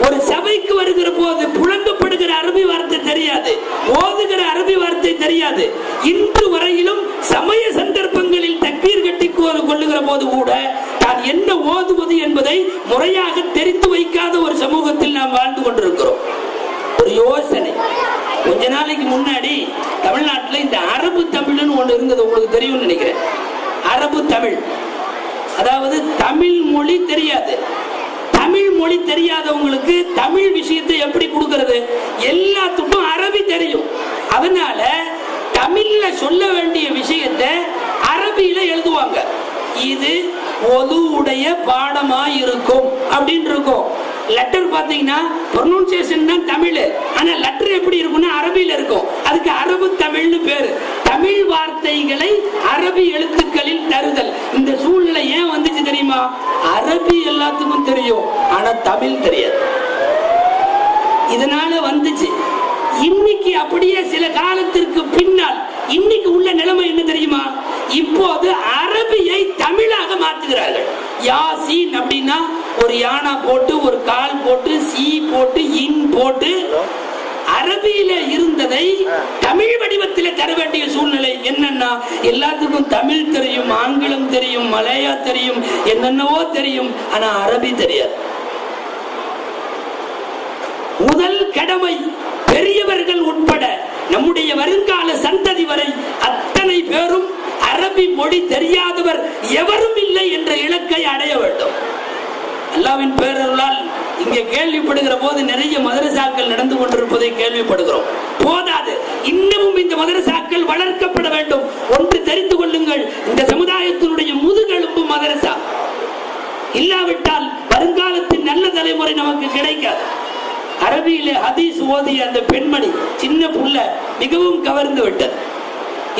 ஒரு சபைக்கு வருகிற போது புழங்கப்படுகிற அரபி வார்த்தை தெரியாது, ஓதுகிற அரபி வார்த்தை தெரியாது. இன்று வரையிலும் சமய சந்தர்ப்பங்களில் தக்பீர் கட்டி கொள்ளுகிற போது கூட தான் என்ன ஓதுவது என்பதை முறையாக தெரிந்து வைக்காத ஒரு சமூகத்தில் நாம் வாழ்ந்து கொண்டிருக்கிறோம். ஒரு யோசனை, கொஞ்ச நாளைக்கு முன்னாடி தமிழ்நாட்டில் இந்த அரபு தமிழ்னு ஒன்று இருந்தது, உங்களுக்கு தெரியும்னு நினைக்கிறேன். அரபு தமிழ், அதாவது தமிழ் மொழி தெரியாது. தமிழ் மொழி தெரியாதவங்களுக்கு தமிழ் விஷயத்தை எப்படி கொடுக்கிறது? எல்லாத்துக்கும் அரபி தெரியும். அதனால தமிழ்ல சொல்ல வேண்டிய விஷயத்தை அரபியில எழுதுவாங்க. இது ஒதுவுடைய பாடமா இருக்கும் அப்படின்னு இருக்கும். லெட்டர் பாத்தீங்கன்னா ப்ரொனன்சியேஷன் தான் தமிழ், ஆனா லெட்டர் எப்படி இருக்கும்னா அரபியில இருக்கும். அதுக்கு அரபு தமிழ்னு பேரு. தமிழ் வார்த்தைகளை அரபி எழுத்துக்களில் தருதல். இந்த சூழ்நிலை ஏன் வந்துச்சு தெரியுமா? அரபி எல்லாத்துக்கும் தெரியும், ஆனா தமிழ் தெரியாது. இதனால வந்துச்சு. இன்னைக்கு அப்படியே சில காலத்திற்கு பின்னால் இன்னைக்கு உள்ள நிலைமை என்ன தெரியுமா? இப்போது அரபியை தமிழாக மாற்றுகிறார்கள். யாசீன் அப்படின்னா ஒரு யானா போட்டு ஒரு கால் போட்டு சி போட்டு இன் போட்டு அரபியில இருந்ததை தமிழ் வடிவத்தில் தர வேண்டிய சூழ்நிலை. என்னன்னா எல்லாத்துக்கும் தமிழ் தெரியும், ஆங்கிலம் தெரியும், மலையா தெரியும், என்னென்னவோ தெரியும், ஆனா அரபி தெரியாது. முதல் கடமை பெரியவர்கள் உட்பட நம்முடைய வருங்கால சந்ததி வரை அத்தனை பேரும் அரபி மொழி தெரியாதவர் எவரும் இல்லை என்ற இலக்கை அடைய வேண்டும். அல்லாஹ்வின் பேரருளால் இங்கே கேள்விப்படுகிற போது நிறைய மதரசாக்கள் நடந்து கொண்டிருப்பதை கேள்விப்படுகிறோம். போதாது, இன்னமும் இந்த மதரசாக்கள் வளர்க்கப்பட வேண்டும். ஒன்று தெரிந்து கொள்ளுங்கள், இந்த சமுதாயத்தினுடைய முதுகெலும்பு மதரசா. இல்லாவிட்டால் வருங்காலத்தின் நல்ல தலைமுறை நமக்கு கிடைக்காது. அரபியிலே ஹதீஸ் ஓதிய அந்த பெண்மணி சின்ன புள்ள மிகவும் கவர்ந்து விட்டது.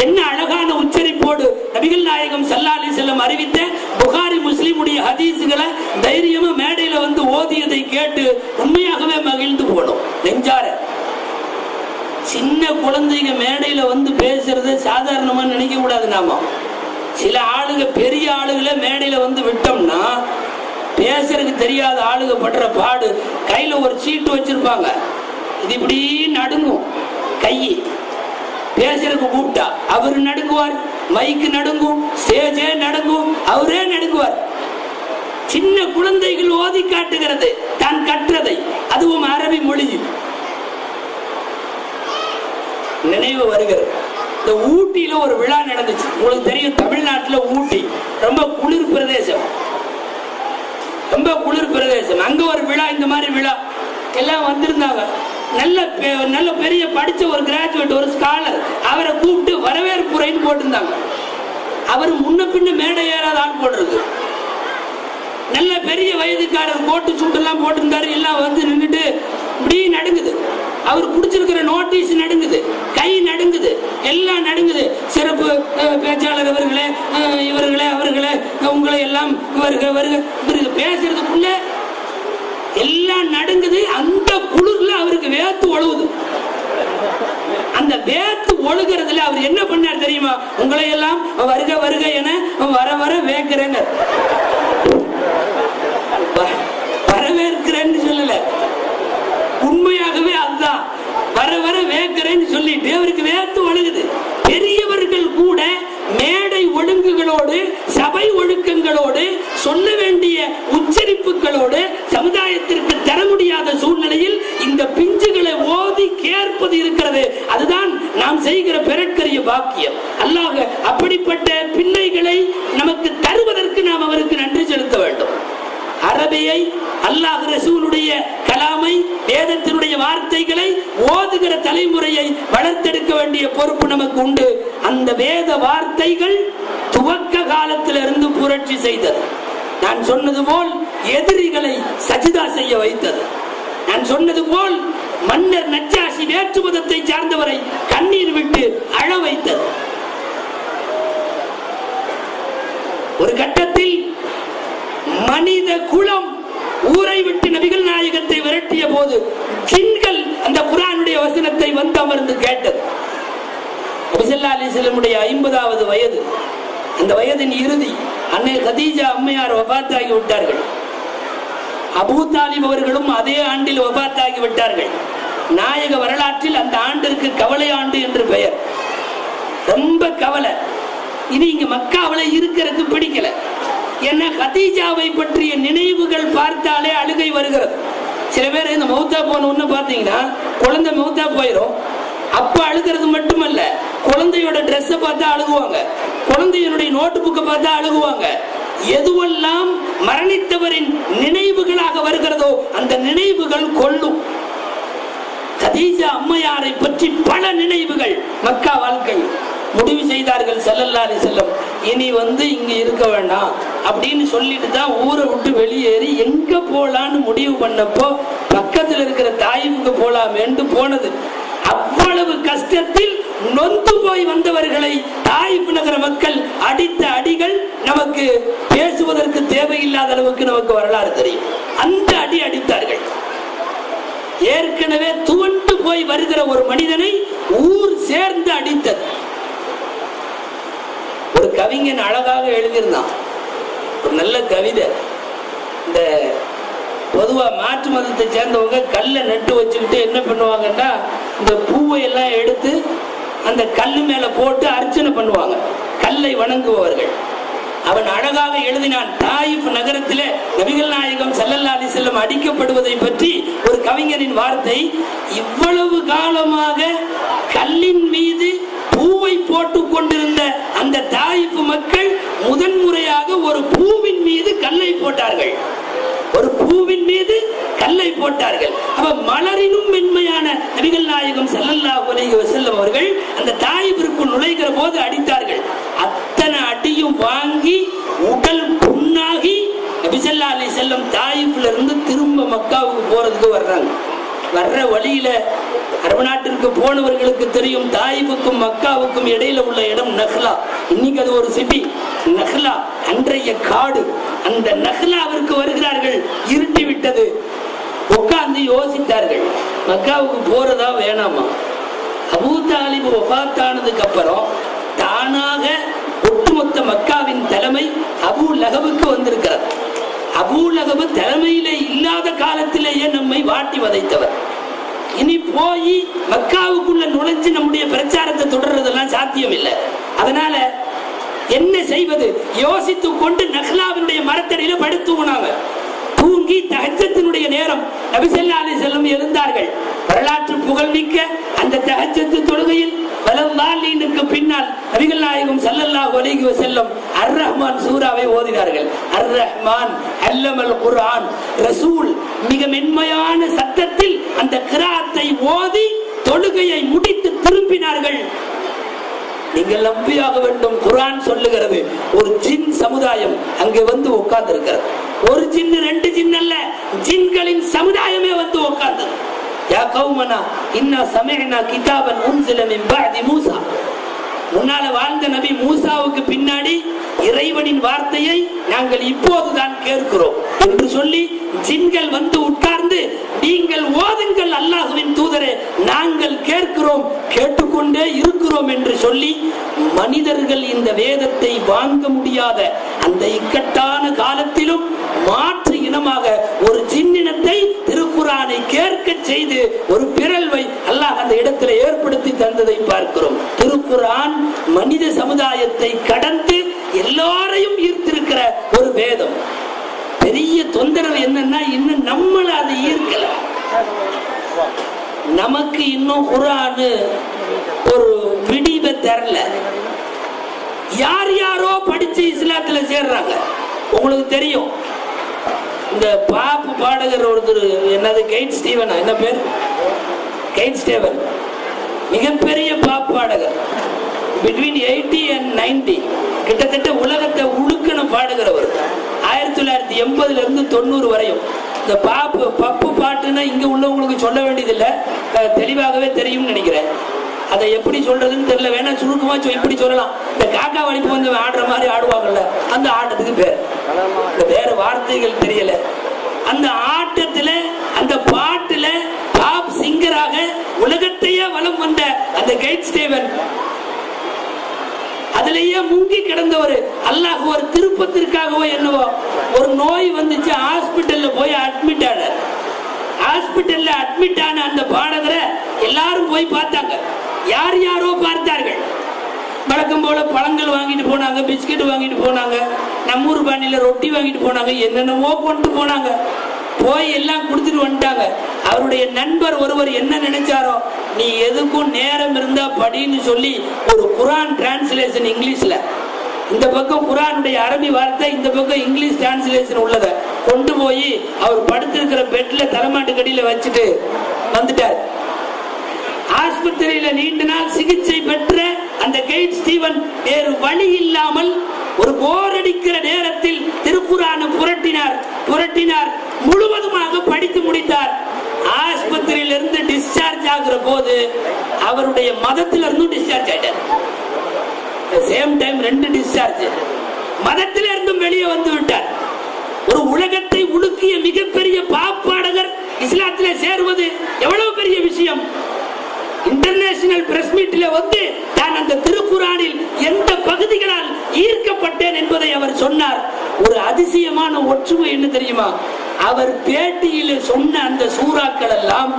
என்ன அழகான உச்சரிப்போடு நபிகள் நாயகம் ஸல்லல்லாஹு அலைஹி வஸல்லம் அறிவித்த புகாரி முஸ்லிமுடைய ஹதீஸ்களை தைரியமா மேடையில வந்து ஓதியதை கேட்டு உண்மையாகவே மகிழ்ந்து போனோம் நெஞ்சார. சின்ன குழந்தைங்க மேடையில வந்து பேசுறத சாதாரணமா நினைக்க கூடாது. நாம சில ஆளுங்க பெரிய ஆளுகளை மேடையில வந்து விட்டோம்னா பேசுறதுக்கு தெரியாத ஆளுங்க படுற பாடு. கையில ஒரு சீட்டு வச்சிருப்பாங்க, இது இப்படி நடுங்கும். கை பேசுறதுக்கு கூப்பிட்டா அவரு நடுங்குவார், மைக்கு நடுங்கும், ஸ்டேஜே நடுங்கும், அவரே நடுங்குவார். சின்ன குழந்தைகள் ஓதி காட்டுகிறது தான் கற்றதை, அதுவும் அரபி மொழி. நினைவு வருகிறது, இந்த ஊட்டியில ஒரு விழா நடந்துச்சு. உங்களுக்கு தெரியும், தமிழ்நாட்டுல ஊட்டி ரொம்ப குளிர் பிரதேசம், ரொம்ப குளிர் பிரதேசம். அங்க ஒரு விழா, இந்த மாதிரி விழா எல்லாம் வந்திருந்தாங்க. நல்ல பெரிய படிச்ச ஒரு கிராஜுவேட், ஒரு ஸ்காலர், அவரை கூப்பிட்டு வரவேற்புரைன்னு போட்டிருந்தாங்க. அவர் முன்ன பின்ன மேடை ஏறாத ஆள் போட்டிருக்கு. நல்ல பெரிய வயதுக்காரர், கோட்டு சூட்டெல்லாம் போட்டிருந்தாரு. எல்லாம் வந்து நின்றுட்டு இப்படி நடுங்குது. அவர் குடிச்சிருக்கிற நோட்டீஸ் நடுங்குது, கை நடுங்குது, எல்லாம் நடுங்குது. சிறப்பு பேச்சாளர் அவர்களே, இவர்களே, அவர்களே, உங்களை எல்லாம் இவருக்கு பேசுறதுக்குள்ள எல்லாம் நடுங்குது. அந்த குளிர்ல அவருக்கு வேத்து ஒழுகுது. அந்த வேத்து ஒழுகிறதுல அவர் என்ன பண்ணார் தெரியுமா? உங்களை எல்லாம் வருக வருக என வர வர வேக்கிறேங்க, வரவேற்கிறேன்னு சொல்லல, உண்மையாகவே அதுதான் வர வர வேக்கிறேன்னு சொல்லிட்டு அவருக்கு வேத்து ஒழுகுது. பெரியவர்கள் கூட மேடை ஒழுங்குகளோடு சபை ஒழுக்கங்களோடு சொல்ல வேண்டிய உச்சரிப்புகளோடு சமுதாயத்திற்கு தர முடியாத சூழ்நிலையில் இந்த பிஞ்சுகளை ஓதி கேட்பது இருக்கிறது. அதுதான் நாம் செய்கிற பெருக்கரிய பாக்கியம். அல்லாஹ் அப்படிப்பட்ட பிள்ளைகளை நமக்கு தருவதற்கு நாம் அவருக்கு நன்றி செலுத்த வேண்டும். அரபியை, அல்லாஹ் ரசூலுடைய கலாமை, வேதத்தினுடைய வார்த்தைகளை ஓதுகிற தலைமுறையை வளர்த்தெடுக்க வேண்டிய பொறுப்பு நமக்கு உண்டு. அந்த வேத வார்த்தைகள் துவக்க காலத்திலிருந்து புரட்சி செய்தது. நான் சொன்னது போல் எதிரிகளை சஜிதா செய்ய வைத்தது. நான் சொன்னது போல் மன்னர் நஜ்ஜாஷி வேற்று மதத்தை சார்ந்தவரை கண்ணீர் விட்டு அழ வைத்தது. ஒரு கட்டத்தில் மனித குலம் ஊரை விட்டு நபிகள் நாயகத்தை விரட்டிய போது ஜின்கள் அந்த குர்ஆனுடைய வசனத்தை வந்து அமர்ந்து கேட்டது. நபி ஸல்லல்லாஹு அலைஹி வஸல்லமுடைய 50வது வயது, அந்த வயதின் இறுதி, அன்னை கதீஜா அம்மையார் வஃபாத்தாகி விட்டார்கள். அபூ தாலிப் அவர்களும் அதே ஆண்டில் வஃபாத்தாகி விட்டார்கள். நாயக வரலாற்றில் அந்த ஆண்டிற்கு கவலை ஆண்டு என்று பெயர். ரொம்ப கவலை. இனி இங்க மக்காவில இருக்கிறதுக்கு பிடிக்கல. ஏன்னா கதீஜாவை பற்றிய நினைவுகள் பார்த்தாலே அழுகை வருகிறது. சில பேர் இந்த மௌத்தா போன ஒண்ணு பாத்தீங்கன்னா குழந்தை மௌத்தா போயிடும். அப்ப அழுகிறது மட்டுமல்ல, குழந்தையோட ட்ரெஸ்ஸை பார்த்தா அழுகுவாங்க, குழந்தையினுடைய நோட்டு புக்கை பார்த்தா அழுகுவாங்க. எதுவெல்லாம் மரணித்தவரின் நினைவுகளாக வருகிறதோ அந்த நினைவுகள் கொள்ளும். கதீஜா அம்மையாரை பற்றி பல நினைவுகள் மக்கா வாழ்க்கை. முடிவு செய்தார்கள் ஸல்லல்லாஹு அலைஹி வஸல்லம், இனி இங்க இருக்க வேண்டாம் அப்படின்னு சொல்லிட்டு தான் ஊரை விட்டு வெளியேறி எங்க போலான்னு முடிவு பண்ணப்போ பக்கத்தில் இருக்கிற தாயிஃபுக்கு போலாமேன்னு போனது. அவ்வளவு கஷ்டத்தில் நொந்து போய் வந்தவர்களை தாயிஃப் நகர மக்கள் அடித்த அடிகள் நமக்கு பேசுவதற்கு தேவையில்லாத அளவுக்கு நமக்கு வரலாறு தெரியும். அந்த அடி அடித்தார்கள். ஏற்கனவே துவண்டு போய் வருகிற ஒரு மனிதனை ஊர் சேர்ந்து அடித்தது. ஒரு கவிஞன் அழகாக எழுதியிருந்தான் ஒரு நல்ல கவிதை. இந்த பொதுவா மாற்று மதத்தை சேர்ந்தவங்க கல்லை நட்டு வச்சுக்கிட்டு என்ன பண்ணுவாங்கன்னா இந்த பூவை எல்லாம் எடுத்து அந்த கல்லு மேல போட்டு அர்ச்சனை பண்ணுவாங்க, கல்லை வணங்குபவர்கள். அவன் அழகாக எழுதினான். தாயிஃப் நகரத்திலே நபிகள் நாயகம் ஸல்லல்லாஹு அலைஹி வஸல்லம் அடிக்கப்படுவதை பற்றி ஒரு கவிஞரின் வார்த்தை, இவ்வளவு காலமாக கல்லின் மீது பூவை போட்டு கொண்டிருந்த அந்த தாயிஃப் மக்கள் முதன்முறையாக ஒரு பூவின் மீது கல்லை போட்டார்கள். ஒரு பூவின் மீது கல்லை போட்டார்கள். அப்ப மலரினும் மென்மையான நபிகள் நாயகம் ஸல்லல்லாஹு அலைஹி வஸல்லம் அவர்கள் அந்த தாயிஃபிற்குள் நுழைகிற போது அடித்தார்கள். அத்தனை அடியும் வாங்கி உடல் புண்ணாகி நபி ஸல்லல்லாஹு அலைஹி வஸல்லம் தாயிஃப்ல இருந்து திரும்ப மக்காவுக்கு போறதுக்கு வர்றாங்க. வர்ற வழியில அரபு நாட்டிற்கு போனவர்களுக்கு தெரியும், தாயிஃபுக்கும் மக்காவுக்கும் இடையில உள்ள இடம் நஹ்லா. இன்னைக்கு அது ஒரு சிட்டி. நஹ்லா அன்றைய காடு. அந்த நஹ்லாவிற்கு வருகிறார்கள். இருட்டி விட்டது. உட்கார்ந்து யோசித்தார்கள், மக்காவுக்கு போறதா வேணாமா? அபூ தாலிப் வஃபாத்தானதுக்கு அப்புறம் தானாக ஒட்டுமொத்த மக்காவின் தலைமை அபூ லஹபுக்கு வந்திருக்கிறது. அபூ லஹப் தலைமையிலே இல்லாத காலத்திலேயே நம்மை வாட்டி வதைத்தவர். இனி போய் மக்காவுக்குள்ள நுழைஞ்சு நம்முடைய பிரச்சாரத்தை தொடர்றதெல்லாம் சாத்தியம் இல்லை. அதனால என்ன செய்வது யோசித்து கொண்டு நஹ்லாவினுடைய மரத்தடியில படுத்துனாங்க. தூங்கி தஹஜ்ஜத்தினுடைய நேரம் நபி ஸல்லல்லாஹு அலைஹி வஸல்லம் எழுந்தார்கள். வரலாற்று புகழ்மிக்க அந்த தஹஜ்ஜத் தொழுகையில் வலல்லாஹினுக்கு பின்னால் நபிகள் நாயகம் ஸல்லல்லாஹு அலைஹி வஸல்லம் அர் ரஹ்மான் சூராவை ஓதினார்கள். அர் ரஹ்மான் அல்லமல் குர்ஆன். ரசூல் மிக மென்மையான சத்தத்தில் அந்த கிராத்தை ஓதி தொழுகையை முடித்து திரும்பினார்கள். நீங்கள் நம்பியாக வேண்டும், குர்ஆன் சொல்லுகிறது ஒரு ஜின் சமுதாயம் அங்கே வந்து உட்கார்ந்து இருக்கிறது. ஒரு ஜின் ரெண்டு ஜின் அல்ல, ஜின்களின் சமுதாயமே வந்து உட்கார்ந்தது. யா கௌமனா இன்னா சமிஅனா கிதாபன் உன்ஸில மின் பஅதி மூஸா. முன்னால வாழ்ந்த நபி மூசாவுக்கு பின்னாடி இறைவனின் வார்த்தையை நாங்கள் இப்போதுதான் கேட்கிறோம் என்று சொல்லி ஜின்கள் வந்து உட்கார்ந்து நீங்கள் ஓதுங்கள் அல்லாஹ்வின் தூதரே, நாங்கள் கேட்கிறோம், கேட்டுக்கொண்டே இருக்கிறோம் என்று சொல்லி மனிதர்கள் இந்த வேதத்தை வாங்க முடியாத அந்த இக்கட்டான காலத்திலும் மாற்று இனமாக ஒரு ஜின்னினத்தை திருக்குரானை கேட்க செய்து ஒரு பிறழ்வை அல்லாஹ் அந்த இடத்துல ஏற்படுத்தி தந்ததை பார்க்கிறோம். திருக்குரான் மனித சமுதாயத்தை கடந்து எல்லாரையும் ஈர்த்திருக்கிற ஒரு வேதம். பெரிய தொந்தரவு என்னன்னா, இன்னும் நம்மள அதை ஈர்க்கல. நமக்கு இன்னும் குர்ஆன் ஒரு விடிவை தரல. யார் யாரோ படிச்சு இஸ்லாத்துல சேர்றாங்க. உங்களுக்கு தெரியும், இந்த பாப்பு பாடகர் ஒருத்தர், என்னது கெய்ட் ஸ்டீவன், என்ன பேர், கெய்ட் ஸ்டீவன், மிகப்பெரிய பாப் பாடகர். பிட்வீன் 80 and 90 கிட்டத்தட்ட உலகத்தை உழுக்கண பாடுகிறவர். 1980 இருந்து 90 வரையும். இந்த பப்பு பாட்டுன்னா இங்க உள்ளவங்களுக்கு சொல்ல வேண்டியதில்லை, தெளிவாகவே தெரியும் நினைக்கிறேன். அதை எப்படி சொல்றதுன்னு தெரியல, வேணா சுருக்கமா இப்படி சொல்லலாம். இந்த காக்கா வலிப்பு வந்து ஆடுற மாதிரி ஆடுவாங்கல்ல, அந்த ஆட்டத்துக்கு பேர், வேற வார்த்தைகள் தெரியல. அந்த ஆட்டத்துல அந்த பாட்டுல பாப் சிங்கராக உலகத்தையே வலம் வந்த அந்த கெய்ட் ஸ்டீவன் அதுலயே முங்கி கிடந்தவர். அல்லாஹ் ஒரு திருப்பத்திற்காகவோ என்னவோ ஒரு நோய் வந்துச்சு, ஹாஸ்பிட்டல்ல போய் அட்மிட் ஆனார். ஹாஸ்பிட்டல்ல அட்மிட் ஆன அந்த பாடகரை எல்லாரும் போய் பார்த்தாங்க. யார் யாரோ பார்த்தார்கள். வழக்கம் போல பழங்கள் வாங்கிட்டு போனாங்க, பிஸ்கட் வாங்கிட்டு போனாங்க, நம்ம ஊர் பாணியில ரொட்டி வாங்கிட்டு போனாங்க, என்னென்னமோ கொண்டு போனாங்க. போய் எல்லாம் கொடுத்துட்டு வந்துட்டாங்க. அவருடைய நண்பர் ஒருவர் என்ன நினைச்சாரோ, நீ எதுக்கும் நேரம் இருந்தா படின்னு சொல்லி ஒரு குர்ஆன் டிரான்ஸ்லேஷன் இங்கிலீஷ்ல, இந்த பக்கம் குர்ஆனுடைய அரபி வார்த்தை, இந்த பக்கம் இங்கிலீஷ் டிரான்ஸ்லேஷன் உள்ளத கொண்டு போய் அவர் படுத்திருக்கிற பெட்ல தலைமாட்டு கடியில வச்சுட்டு வந்துட்டார். ஆஸ்பத்திரியில நீண்ட நாள் சிகிச்சை பெற்ற அந்த கெய்ட் ஸ்டீவன் வேறு வழி இல்லாமல் ஒரு போர் அடிக்கிற நேரத்தில் திருக்குர்ஆனை புரட்டினார், முழுவதுமாக படித்து முடித்தார். ஆஸ்பத்திரியிலிருந்து டிஸ்சார்ஜ் ஆகிற போது அவருடைய மதத்திலிருந்து டிஸ்சார்ஜ் ஆயிட்டார். Same time 2 discharge. மதத்திலிருந்தும் வெளியே வந்து விட்டார். ஒரு உலகத்தை உலுக்கிய மிகப்பெரிய பாப்பாடகர் இஸ்லாத்திலே சேருவது எவ்வளவு பெரிய விஷயம். இன்டர்நேஷனல் பிரஸ் மீட்ல வந்து தான் அந்த திருக்குர்ஆனில் எந்த பகுதிகளால் ஈர்க்கப்பட்டேன் என்பதை அவர் சொன்னார். ஒரு அதிசயமான ஒற்றுமை என்ன தெரியுமா, அவர் பேட்டியில் சொன்ன அந்த சூறாக்கள் எல்லாம்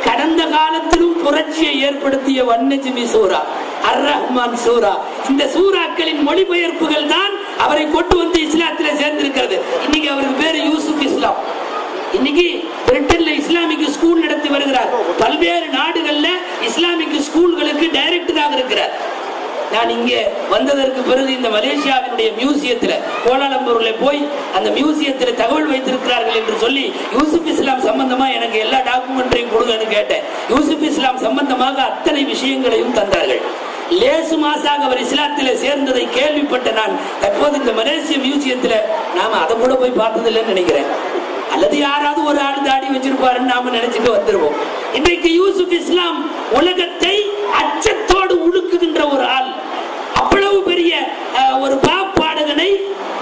கடந்த காலத்திலும் புரட்சியை ஏற்படுத்திய வன்னஜ்மி சூரா, அர் ரஹ்மான் சூரா, இந்த சூறாக்களின் மொழிபெயர்ப்புகள் தான் அவரை கொண்டு வந்து இஸ்லாத்திலே சேர்ந்திருக்கிறது. இன்னைக்கு அவருக்கு பேரு யூசுப் இஸ்லாம். இன்னைக்கு பிரிட்டன்ல இஸ்லாமிக் ஸ்கூல் நடத்தி வருகிறார். பல்வேறு நாடுகள்ல இஸ்லாமிக் ஸ்கூல்களுக்கு டைரக்டராக இருக்கிறார். நான் இங்கே வந்ததற்கு பிறகு இந்த மலேசியாவினுடைய மியூசியத்துல, கோலாலம்பூர்ல போய் அந்த மியூசியத்துல தகவல் வைத்திருக்கிறார்கள் என்று சொல்லி யூசுப் இஸ்லாம் சம்பந்தமா எனக்கு எல்லா டாக்குமெண்ட்டையும் கொடுங்கன்னு கேட்டேன். யூசுப் இஸ்லாம் சம்பந்தமாக அத்தனை விஷயங்களையும் தந்தார்கள். லேசு மாசாக அவர் இஸ்லாத்தில சேர்ந்ததை கேள்விப்பட்ட நான் தற்போது இந்த மலேசிய மியூசியத்துல நாம அதை கூட போய் பார்த்ததில்லைன்னு நினைக்கிறேன். அல்லது யாராவது ஒரு ஆள் தாடி வச்சிருப்பாருன்னு நாம நினைச்சிட்டு வந்துருவோம். இன்றைக்கு யூசுப் இஸ்லாம் உலகத்தை அச்சத்தோடு உழுக்குகின்ற ஒரு ஆள். அவ்வளவு பெரிய ஒரு பாப்பாடகனை,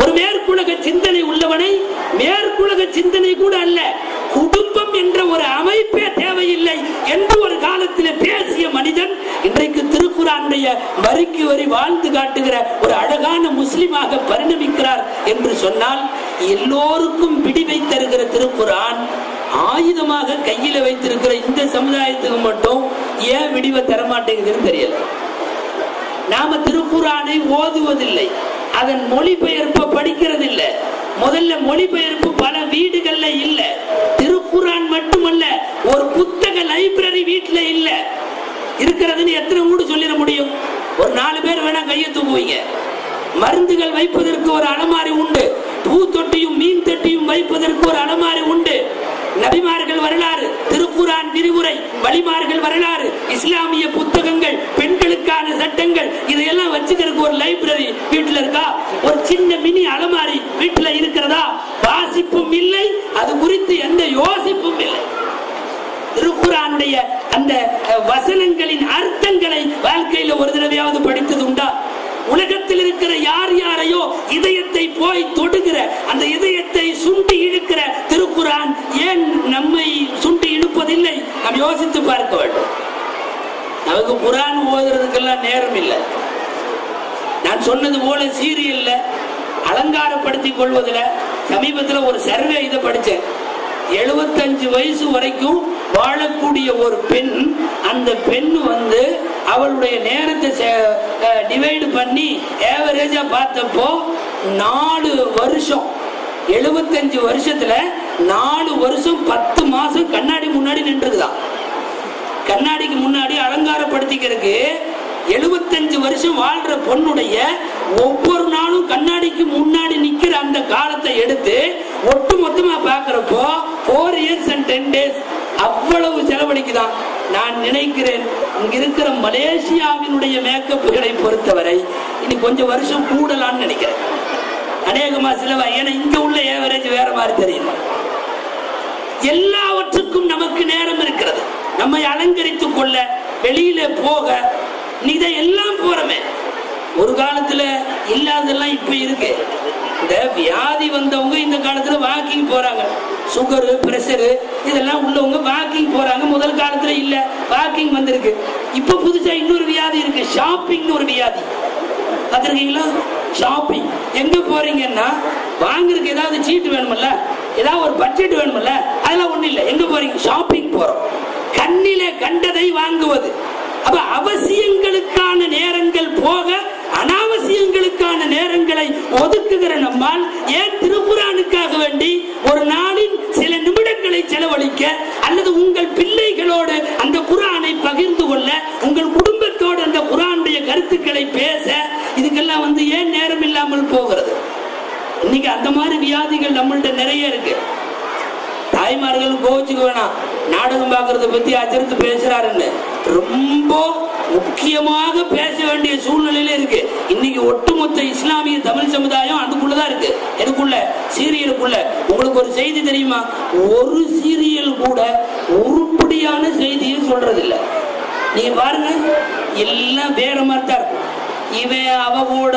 ஒரு மேற்குலக சிந்தனை உள்ளவனை, மேற்குலக சிந்தனை கூட அல்ல, குடும்பம் என்ற ஒரு அமைப்பே தேவையில்லை என்று ஒரு காலத்தில் பேசிய மனிதன் இன்றைக்கு திருக்குர்ஆனுடைய வரிக்கு வரி வாழ்ந்து காட்டுகிற ஒரு அழகான முஸ்லிமாக பரிணமிக்கிறார் என்று சொன்னால், எல்லோருக்கும் விடிவை தருகிற திருக்குர்ஆன் ஆயுதமாக கையில வைத்திருக்கிற இந்த சமுதாயத்துக்கு மட்டும் ஏன் விடிவை தரமாட்டேங்குதுன்னு தெரியல. நாம திருக்குர்ஆனை ஓதுவதில்லை, அதன் மொழிபெயர்ப்பை படிக்கிறதில்லை. முதல்ல மொழிபெயர்ப்பு பல வீடுகள்ல இல்ல. திருக்குர்ஆன் மட்டுமல்ல, ஒரு புத்தக லைப்ரரி வீட்டுல இல்ல. இருக்கிறதுன்னு எத்தனை வீடு சொல்லிட முடியும்? ஒரு 4 பேர் வேணா கையை தூக்குவீங்க. மருந்துகள் வைப்பதற்கு ஒரு அலமாரி உண்டு, பூ தொட்டியும் மீன் தொட்டியும் வைப்பதற்கு ஒரு அலமாரி உண்டு. நபிமார்கள் வரலாறு, திருக்குர்ஆன் விரிவுரை, வழிமார்கள் வரலாறு, இஸ்லாமிய புத்தகங்கள், பெண்களுக்கான சட்டங்கள், இதையெல்லாம் வச்சுக்கிறதுக்கு ஒரு லைப்ரரி வீட்டுல இருக்கா? ஒரு சின்ன மினி அலமாரி வீட்டுல இருக்கிறதா? வாசிப்பும் இல்லை, அது குறித்து எந்த யோசிப்பும் இல்லை. திருக்குர்ஆனுடைய அந்த வசனங்களின் அர்த்தங்களை வாழ்க்கையில ஒரு தடவையாவது படித்தது உண்டா? உலகத்தில் இருக்கிற யார் யாரையோ இதயத்தை போய் தொடுகிற, அந்த இதயத்தை சுண்டி இழுக்கிற திருக்குர்ஆன் ஏன் நம்மை சுண்டி இழுப்பதில்லை? நாம் யோசித்து பார்க்க வேண்டும். நமக்கு குர்ஆன் ஓதுறதுக்கெல்லாம் நேரம் இல்லை. நான் சொன்னது போல சீரியல்ல அலங்காரப்படுத்திக் கொள்வதில் சமீபத்தில் ஒரு சர்வே இதை படித்தேன். 75 வயசு வரைக்கும் வாழக்கூடிய ஒரு பெண், அந்த பெண் அவளுடைய நேரத்தை டிவைடு பண்ணி ஏவரேஜா பார்த்தப்போ 4 வருஷம், 75 வருஷத்துல 4 வருஷம் 10 மாசம் கண்ணாடி முன்னாடி நின்றுதான். கண்ணாடிக்கு முன்னாடி அலங்காரப்படுத்திக்கிறதுக்கு 75 வருஷம் வாழ்ற பொண்ணுடைய ஒவ்வொரு நாளும் கண்ணாடிக்கு முன்னாடி நிக்கிற அந்த காலத்தை எடுத்து ஒட்டு மொத்தமா பாக்குறப்போ 4 years and 10 days அவ்வளவு செலவழிக்குதான். நான் நினைக்கிறேன் இங்க இருக்கிற மலேசியாவினுடைய மேக்கப்புகளை பொறுத்தவரை இனி கொஞ்சம் வருஷம் கூடலான்னு நினைக்கிறேன். அநேகமா சிலவா, ஏன்னா இங்க உள்ள ஏவரேஜ் வேற மாதிரி தெரியும். எல்லாவற்றுக்கும் நமக்கு நேரம் இருக்கிறது. நம்மை அலங்கரித்துக் கொள்ள, வெளியில போக, இதையெல்லாம் போறமே. ஒரு காலத்துல இல்லாதெல்லாம் இப்ப இருக்கு. இந்த வியாதி வந்தவங்க இந்த காலத்துல வாக்கிங் போறாங்க. சுகரு, பிரஷரு இதெல்லாம் உள்ளவங்க வாக்கிங் போறாங்க. முதல் காலத்துல இல்ல, வாக்கிங் வந்திருக்கு. இப்ப புதுசா இன்னொரு வியாதி இருக்கு, ஷாப்பிங் ஒரு வியாதி. பார்த்திருக்கீங்களா? ஷாப்பிங் எங்க போறீங்கன்னா வாங்குறதுக்கு ஏதாவது சீட்டு வேணுமல்ல, ஏதாவது ஒரு பட்ஜெட் வேணுமல்ல, அதெல்லாம் ஒண்ணு இல்லை. எங்க போறீங்க? ஷாப்பிங் போறோம். கண்ணிலே கண்டதை வாங்குவது. அப்ப அவசியங்களுக்கான நேரங்கள் போக அனாவசியங்களுக்கான நேரங்களை ஒதுக்குகிற நம்மால் ஏன் திருக்குர்ஆனுக்காக வேண்டி ஒரு நாளின் சில நிமிடங்களை செலவழிக்க, அல்லது உங்கள் பிள்ளைகளோடு அந்த குர்ஆனை பகிர்ந்து கொள்ள, உங்கள் குடும்பத்தோடு அந்த குர்ஆனுடைய கருத்துக்களை பேச, இதுக்கெல்லாம் ஏன் நேரம் இல்லாமல் போகிறது? இன்னைக்கு அந்த மாதிரி வியாதிகள் நம்மள்ட்ட நிறைய இருக்கு. தாய்மார்கள் கோச்சுக்க வேணாம், நாடகம் பார்க்கறத பத்தி அச்சரித்து பேசுறாருன்னு. ரொம்ப முக்கியமாக பேச வேண்டிய சூழ்நிலையில இருக்கு. இன்னைக்கு ஒட்டுமொத்த இஸ்லாமிய தமிழ் சமுதாயம் அதுக்குள்ளதான் இருக்கு. எனக்குள்ள சீரியலுக்குள்ள உங்களுக்கு ஒரு செய்தி தெரியுமா? ஒரு சீரியல் கூட உருப்படியான செய்தியை சொல்றது இல்லை. நீங்க பாருங்க, எல்லாம் வேற மாதிரி தான் இருக்கும். இவன் அவ கூட,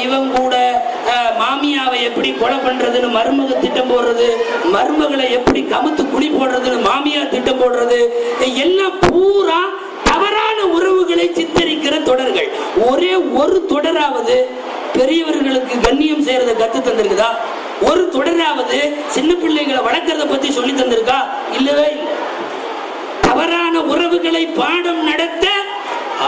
இவன் கூட மாமியாவை எப்படி கொலை பண்றதுன்னு மருமக திட்டம் போடுறது, மருமகளை எப்படி கமுத்து குழி போடுறதுன்னு மாமியார் திட்டம் போடுறது, எல்லாம் பூரா தவறான உறவுகளை சித்தரிக்கிற தொடர்கள். ஒரே ஒரு தொடராவது பெரியவர்களுக்கு கண்ணியம் செய்யறத கத்து தந்திருக்குதா? ஒரு தொடராவது சின்ன பிள்ளைகளை வளர்க்கறத பத்தி சொல்லி தந்திருக்கா? இல்லவே இல்லை. தவறான உறவுகளை பாடம் நடத்த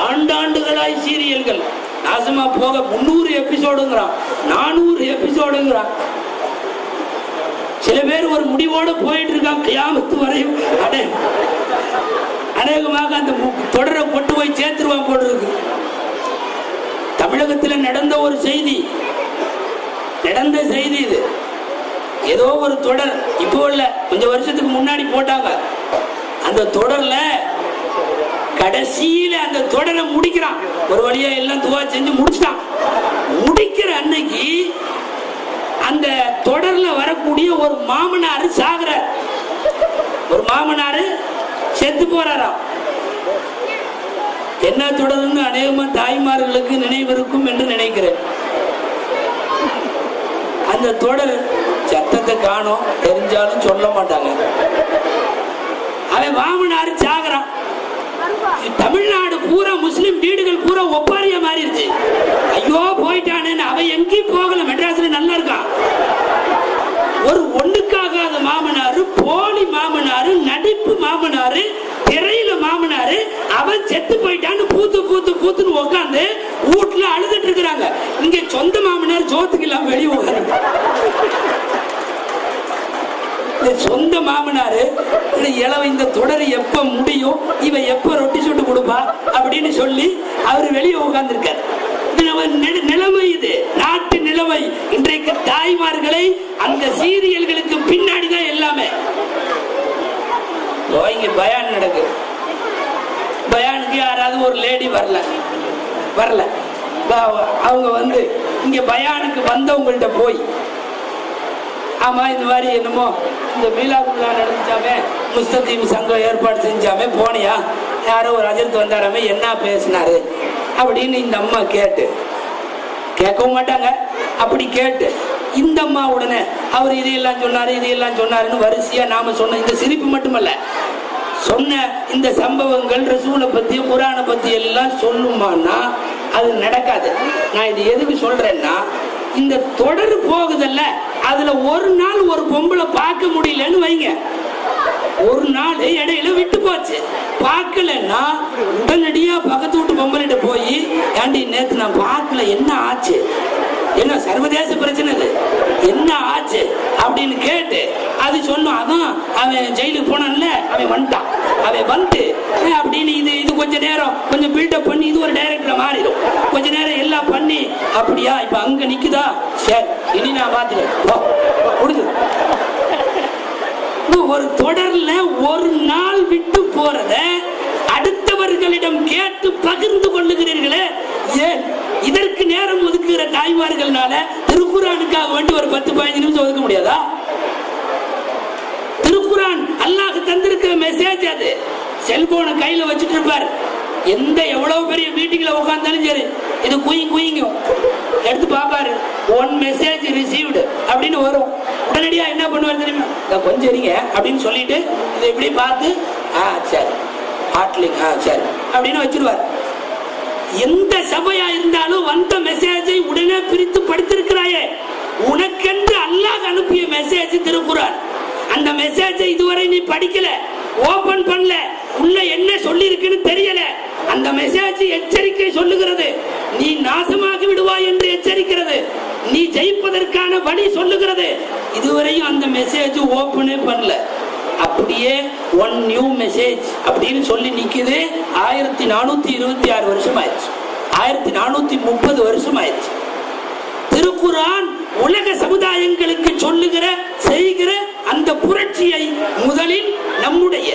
ஆண்டாண்டுகளாய் சீரியல்கள். நாசமா போக 300 எபிசோடுங்கிறான், 400 எபிசோடுங்கிறான். சில பேர் ஒரு முடிவோட போயிட்டு இருக்கான் கியாமத்து வரையும். அநேகமாக அந்த தொடரை கொண்டு போய் சேர்த்துருவான் போல இருக்கு. தமிழகத்தில் நடந்த ஒரு செய்தி, இது ஏதோ ஒரு தொடர், இப்போ இல்ல, கொஞ்சம் வருஷத்துக்கு முன்னாடி போட்டாங்க. அந்த தொடர்ல கடைசியில அந்த தொடரை முடிக்கிறான். ஒரு வழியா எல்லாம் துவா செஞ்சு முடிச்சிட்டான். முடிக்கிற அன்னைக்கு அந்த தொடர்ல வரக்கூடிய ஒரு மாமனாரு சாகுறார். ஒரு மாமனாரு செத்து போறாராம். என்ன தொடர்னு அநேகமா தாய்மார்களுக்கு நினைவிருக்கும் என்று நினைக்கிறேன். அந்த தொடர் சத்தத்தை காணோம், தெரிஞ்சாலும் சொல்ல மாட்டாங்க. அவன் மாமனாரு சாகுறான். தமிழ்நாடு பூரா முஸ்லிம் வீடுகள் பூரா ஒப்பாரியா மாறிடுச்சு. ஐயோ போயிட்டானே, அவன் எங்கேயும் போகல, மெட்ராஸ்ல நல்லா இருக்கான். ஒரு ஒண்ணுக்காகாத மாமனாரு, போலி மாமனாரு, நடிப்பு மாமனாரு, திரையில மாமனாரு, அவன் செத்து போயிட்டான்னு பூத்துன்னு உட்காந்து வீட்டுல அழுதுட்டு இருக்கிறாங்க. இங்க சொந்த மாமனார் ஜோத்துக்கு இல்லாம வெளியே உட்காந்து, சொந்த மாமனாரு இளவ இந்த தொடர் எப்ப முடியும், இவன் எப்ப ரொட்டி சுட்டு கொடுப்பா அப்படின்னு சொல்லி அவரு வெளியே உட்கார்ந்துருக்காரு. நிலைமை இது, நாட்டு நிலைமை. இன்றைக்கு தாய்மார்களை அந்த சீரியல்களுக்கு பின்னாடிதான் எல்லாமே. இங்க பயான் நடக்கு, பயானுக்கு யாராவது ஒரு லேடி வரல, அவங்க இங்க பயானுக்கு வந்தவங்கள்ட்ட போய், ஆமா இந்த மாதிரி என்னமோ இந்த மீலாதுல்லா நடந்துச்சாமே, முஸ்தீம் சங்கம் ஏற்பாடு செஞ்சாமே, போனியா? யாரோ ஒரு அஜர்த்து வந்தாராமே, என்ன பேசினாரு அப்படின்னு இந்த அம்மா கேட்டு கேட்கவும் மாட்டாங்க. அப்படி கேட்டு இந்த அம்மா உடனே அவர் இதையெல்லாம் சொன்னாரு இதையெல்லாம் சொன்னாருன்னு வரிசையா நாம சொன்ன இந்த சிரிப்பு மட்டுமல்ல, சொன்ன இந்த சம்பவங்கள் ரசூலை பத்தி குர்ஆனை பத்தி எல்லாம் சொல்லுமான்னா அது நடக்காது. நான் இது எதுக்கு சொல்றேன்னா, இந்த தொடர் போகுதல்ல, அதுல ஒரு நாள் ஒரு பொம்பளை பார்க்க முடியலன்னு வைங்க, ஒரு நாள் இடையில விட்டு போச்சு, பார்க்கலன்னா உடனடியா பக்கத்து வீட்டு பொம்பளைகிட்ட போய், ஏண்டி நேத்து நான் பார்க்கல, என்ன ஆச்சு, என்ன சர்வதேச பிரச்சனை இது, என்ன ஆச்சு அப்படின்னு கேட்டு அது சொன்னோம். அதான் அவன் ஜெயிலுக்கு போனான்ல, அவன் வந்துட்டான், அவன் வந்து அப்படின்னு இது கொஞ்ச நேரம் கொஞ்சம் பில்டப் பண்ணி இது ஒரு டைரக்டர் மாறிடும், கொஞ்ச நேரம் எல்லாம் பண்ணி, அப்படியா இப்ப அங்க நிக்குதா, சரி இனி நான் பாத்துக்கிறேன் முடிஞ்சு. ஒரு தொடர்ல ஒரு நாள் விட்டு போறத அடுத்தவர்களிடம் கேட்டு பகிர்ந்து கொள்ளுகிறீர்களே, ஏன் இதற்கு நேரம் ஒதுக்குகிற தாய்மார்கள்னால திருக்குர்ஆனுக்காக வேண்டி ஒரு 10-15 நிமிஷம் ஒதுக்க முடியாதா? திருக்குர்ஆன் அல்லாஹ் தந்திருக்கிற மெசேஜ், அது செல்போனை கையில வச்சுட்டு இருப்பார், எந்த எவ்வளவு பெரிய மீட்டிங்ல உட்கார்ந்தாலும் சரி இது குயிங்கும் எடுத்து பாப்பாரு, ஒன் மெசேஜ் ரிசீவ்டு அப்படின்னு வரும். உடனடியா என்ன பண்ணுவார் தெரியுமா, கொஞ்சம் இருங்க அப்படின்னு சொல்லிட்டு இதை இப்படி பார்த்து சரி ஹாட்லிங் சரி அப்படின்னு வச்சிருவார். எந்த சபையா இருந்தாலும் வந்த மெசேஜை உடனே பிரித்து படித்திருக்கிறாயே, உனக்கென்று அல்லாஹ் அனுப்பிய மெசேஜ் திருக்குர்ஆன். அந்த மெசேஜை இதுவரை நீ படிக்கல, ஓபன் பண்ணல, உள்ள என்ன சொல்லி இருக்குன்னு தெரியல. அந்த மெசேஜ் எச்சரிக்கை சொல்லுகிறது, நீ நாசமாகி விடுவாய் என்று எச்சரிக்கிறது, நீ ஜெயிப்பதற்கான வழி சொல்லுகிறது. இதுவரையும் அந்த மெசேஜ் ஓபனே பண்ணல, அப்படியே ஒன் நியூ மெசேஜ் அப்படின்னு சொல்லி நிக்குது. 1426 வருஷம் ஆயிடுச்சு, 1430 வருஷம் ஆயிடுச்சு. திருக்குர்ஆன் உலக சமுதாயங்களுக்கு சொல்லுகிற செய்கிற அந்த புரட்சியை முதலில் நம்முடைய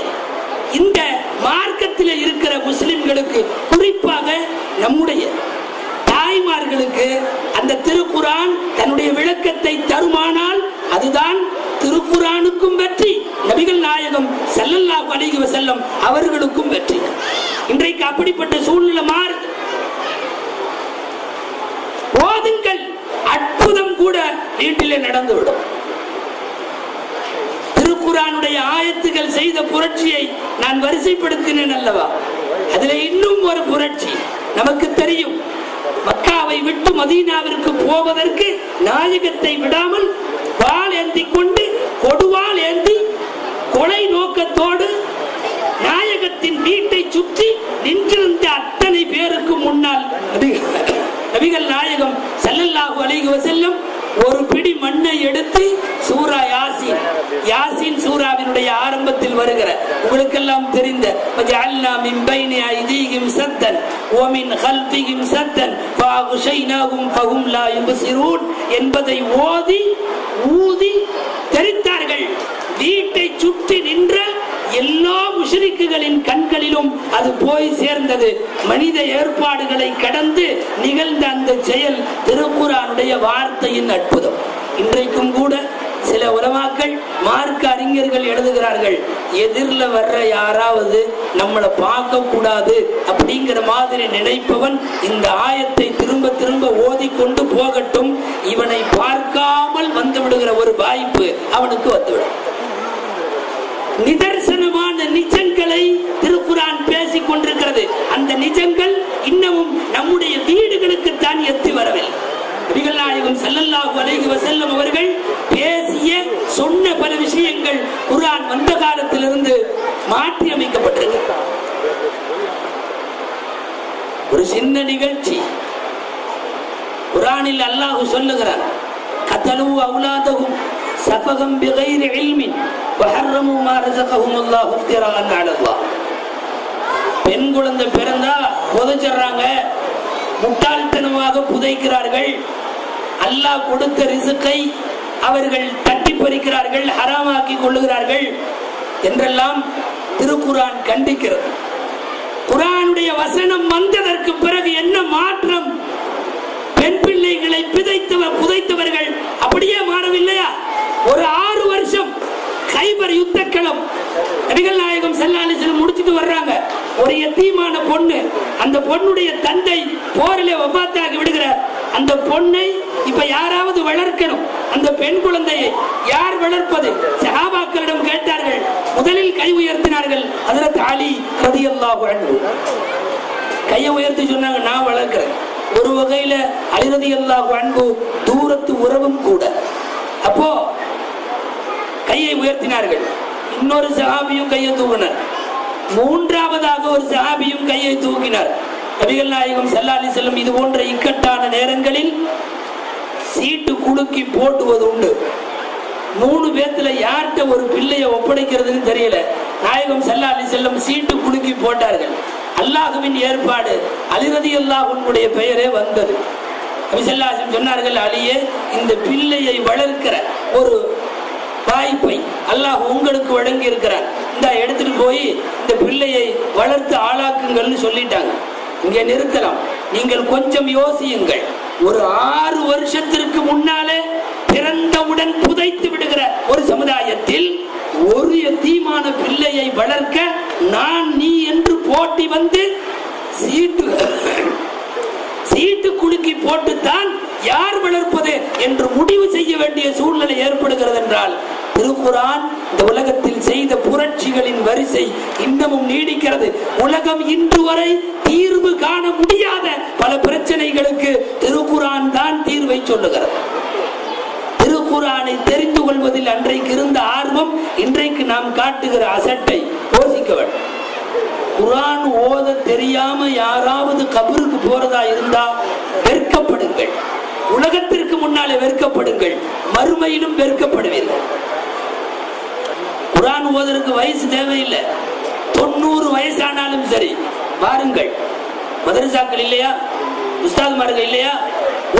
இந்த மார்க்கத்தில் இருக்கிற முஸ்லிம்களுக்கு, குறிப்பாக நம்முடைய தாய்மார்களுக்கு அந்த திருக்குர்ஆன் தன்னுடைய விளக்கத்தை தருமானால் அதுதான் திருக்குர்ஆனுக்கும் வெற்றி, நபிகள் நாயகம் ஸல்லல்லாஹு அலைஹி வஸல்லம் அவர்களுக்கும் வெற்றி. இன்றைக்கு அப்படிப்பட்ட சூழ்நிலை மாறுது. போதுங்கள், அற்புதம் கூட வீட்டிலே நடந்துவிடும். திருக்குர்ஆனுடைய ஆயத்துகள் செய்த புரட்சியை நான் வரிசைப்படுத்தினேன் அல்லவா, அதுல இன்னும் ஒரு புரட்சி நமக்கு தெரியும். மக்காவை விட்டு மதீனாவிற்கு போவதற்கு நாயகத்தை விடாமல் வாள் ஏந்தி கொண்டு, கொடுவாள் ஏந்தி கொலை நோக்கத்தோடு நாயகத்தின் வீட்டை சுற்றி நின்றிருந்த அத்தனை பேருக்கு முன்னால் நபிகள் நாயகம் ஸல்லல்லாஹு அலைஹி வஸல்லம் ஒரு பிடி மண்ணை எடுத்து சூரா யாசீன், யாசீன் சூராவினுடைய ஆரம்பத்தில் வருகிற உங்களுக்கெல்லாம் தெரிந்த வஜஅல்னா மின் பைனி ஐதீஹிம் சத்தன் வ மின் கல்ஃபிஹிம் சத்தன் ஃபஅக்ஷைனாஹும் ஃபஹும் லா யுப்சிரூன் என்பதை ஓதி ஊதி தெரித்தார்கள். வீட்டை சுற்றி நின்ற எல்லா முஷ்ரிக்குகளின் கண்களிலும் அது போய் சேர்ந்தது. மனித ஏற்பாடுகளை கடந்து நிகழ்ந்த அந்த செயல் திருக்குர்ஆனுடைய வார்த்தையின் அற்புதம். இன்றைக்கும் கூட சில உலமாக்கள் மார்க்க அறிஞர்கள் எழுதுகிறார்கள், எதிரில் வர்ற யாராவது நம்மளை பார்க்க கூடாது அப்படிங்கிற மாதிரி நினைப்பவன் இந்த ஆயத்தை திரும்ப திரும்ப ஓதிக்கொண்டு போகட்டும், இவனை பார்க்காமல் வந்து விடுகிற ஒரு வாய்ப்பு அவனுக்கு வந்துவிடும். நிதர்சனமான நிஜங்களை திருக்குர்ஆன் பேசிக் கொண்டிருக்கிறது. அந்த நிஜங்கள் இன்னமும் நம்முடைய வீடுகளுக்கு தான் எத்தி வரவில்லை. நபிகள் நாயகம் ஸல்லல்லாஹு அலைஹி வஸல்லம் அவர்கள் பேசிய சொன்ன பல விஷயங்கள் குர்ஆன் வந்த காலத்திலிருந்து மாற்றி அமைக்கப்பட்டிருக்கு. ஒரு சின்ன நிகழ்ச்சி குர்ஆனில் அல்லாஹ் சொல்லுகிறார், கதலு அவுலாதஹும் சஃபகம் பிகைரி இல்மின் வஹர்ரமு மா ரஸகஹுமுல்லாஹு இஃப்திராஅன் அலல்லாஹ். பெண் குழந்தை பிறந்தா புதைச்சிடுறாங்க, முட்டாள்தனமாக புதைக்கிறார்கள், அல்லாஹ் கொடுத்த ரிஸ்கை அவர்கள் தட்டி பறிக்கிறார்கள், ஹராமாக்கி கொள்ளுகிறார்கள் என்றெல்லாம் திருக்குர்ஆன் கண்டிக்கிறது. குர்ஆனுடைய வசனம் வந்ததற்கு பிறகு என்ன மாற்றம்? பெண் பிள்ளைகளை புதைத்தவர்கள் அப்படியே மாறவில்லையா? ஒரு 6 வருஷம் கைபர் யுத்த களம், நபிகள் நாயகம் ஸல்லல்லாஹு அலைஹி வஸல்லம் முடிச்சிட்டு வர்றாங்க. ஒரு யத்தீமான பொண்ணு, அந்த பொண்ணுடைய தந்தை போரிலே வஃபாத்தாகி விடுகிறார். அந்த பொண்ணை இப்ப யாராவது வளர்க்கணும். அந்த பெண் குழந்தையை யார் வளர்ப்பது? சஹாபாக்களிடம் கேட்டார்கள். முதலில் கை உயர்த்தினார்கள் ஹஜ்ரத் அலி ரலியல்லாஹு அன்ஹு. கையை உயர்த்தி சொன்னாங்க, நான் வளர்க்கிறேன். ஒரு வகையில அலி ரலியல்லாஹு அன்ஹு தூரத்து உறவும் கூட. அப்போ கையை உயர்த்தினார்கள். இன்னொரு சஹாபியும் கையை தூக்கினார். மூன்றாவதாக ஒரு சஹாபியும் கையை தூக்கினார். நபிகள் நாயகம் ஸல்லல்லாஹு அலைஹி வஸல்லம் இது போன்ற இக்கட்டான நேரங்களில் சீட்டு குலுக்கி போட்டுவது உண்டு. 3 பேத்துல யார்கிட்ட ஒரு பிள்ளையை ஒப்படைக்கிறதுன்னு தெரியல. நாயகம் ஸல்லல்லாஹு அலைஹி வஸல்லம் சீட்டு குலுக்கி போட்டார்கள். அல்லாஹ்வின் ஏற்பாடு, அலி ரலியல்லாஹு அன்ஹுடைய பெயரே வந்தது. நபி ஸல்லல்லாஹு அலைஹி வஸல்லம் சொன்னார்கள், அலியே, இந்த பிள்ளையை வளர்க்கிற ஒரு வாய்ப்பை அல்லாஹ் உங்களுக்கு வழங்கி இருக்கிறார். இந்த எடுத்துட்டு போய் இந்த பிள்ளையை வளர்த்து ஆளாக்குங்கள்னு சொல்லிட்டாங்க. இங்கே நிறுத்தலாம். நீங்கள் கொஞ்சம் யோசியுங்கள். ஒரு 6 வருஷத்திற்கு முன்னாலே பிறந்தவுடன் புதைத்து விடுகிற ஒரு சமுதாயத்தில் ஒரு எத்தீமான பிள்ளையை வளர்க்க நான் நீ என்று போட்டி வந்து சீட்டு குலுக்கி போட்டுத்தான் யார் வளர்ப்பது என்று முடிவு செய்ய வேண்டிய சூழ்நிலை ஏற்படுகிறது என்றால், திருக்குர்ஆன் இந்த உலகத்தில் செய்த புரட்சிகளின் வரிசை இன்னமும் நீடிக்கிறது. உலகம் இன்று வரை தீர்வு காண முடியாத பல பிரச்சனைகளுக்கு திருக்குர்ஆன் தான் தீர்வை சொல்லுகிறது. திருக்குர்ஆனை தெரிந்து கொள்வதில் அன்றைக்கு இருந்த ஆர்வம் இன்றைக்கு நாம் காட்டுகிற அசட்டை யோசிக்க வேண்டும். குர்ஆன் ஓத தெரியாம யாராவது கபருக்கு போறதா இருந்தா வெட்கப்படுங்கள். உலகத்திற்கு முன்னாலே வெட்கப்படுங்கள், மறுமையிலும் வெட்கப்படுவீர்கள். குர்ஆன் ஓதற்கு வயசு தேவையில்லை. 90 வயசானாலும் சரி வாருங்கள். மதரசாக்கள் இல்லையா, உஸ்தாத்மார்கள் இல்லையா,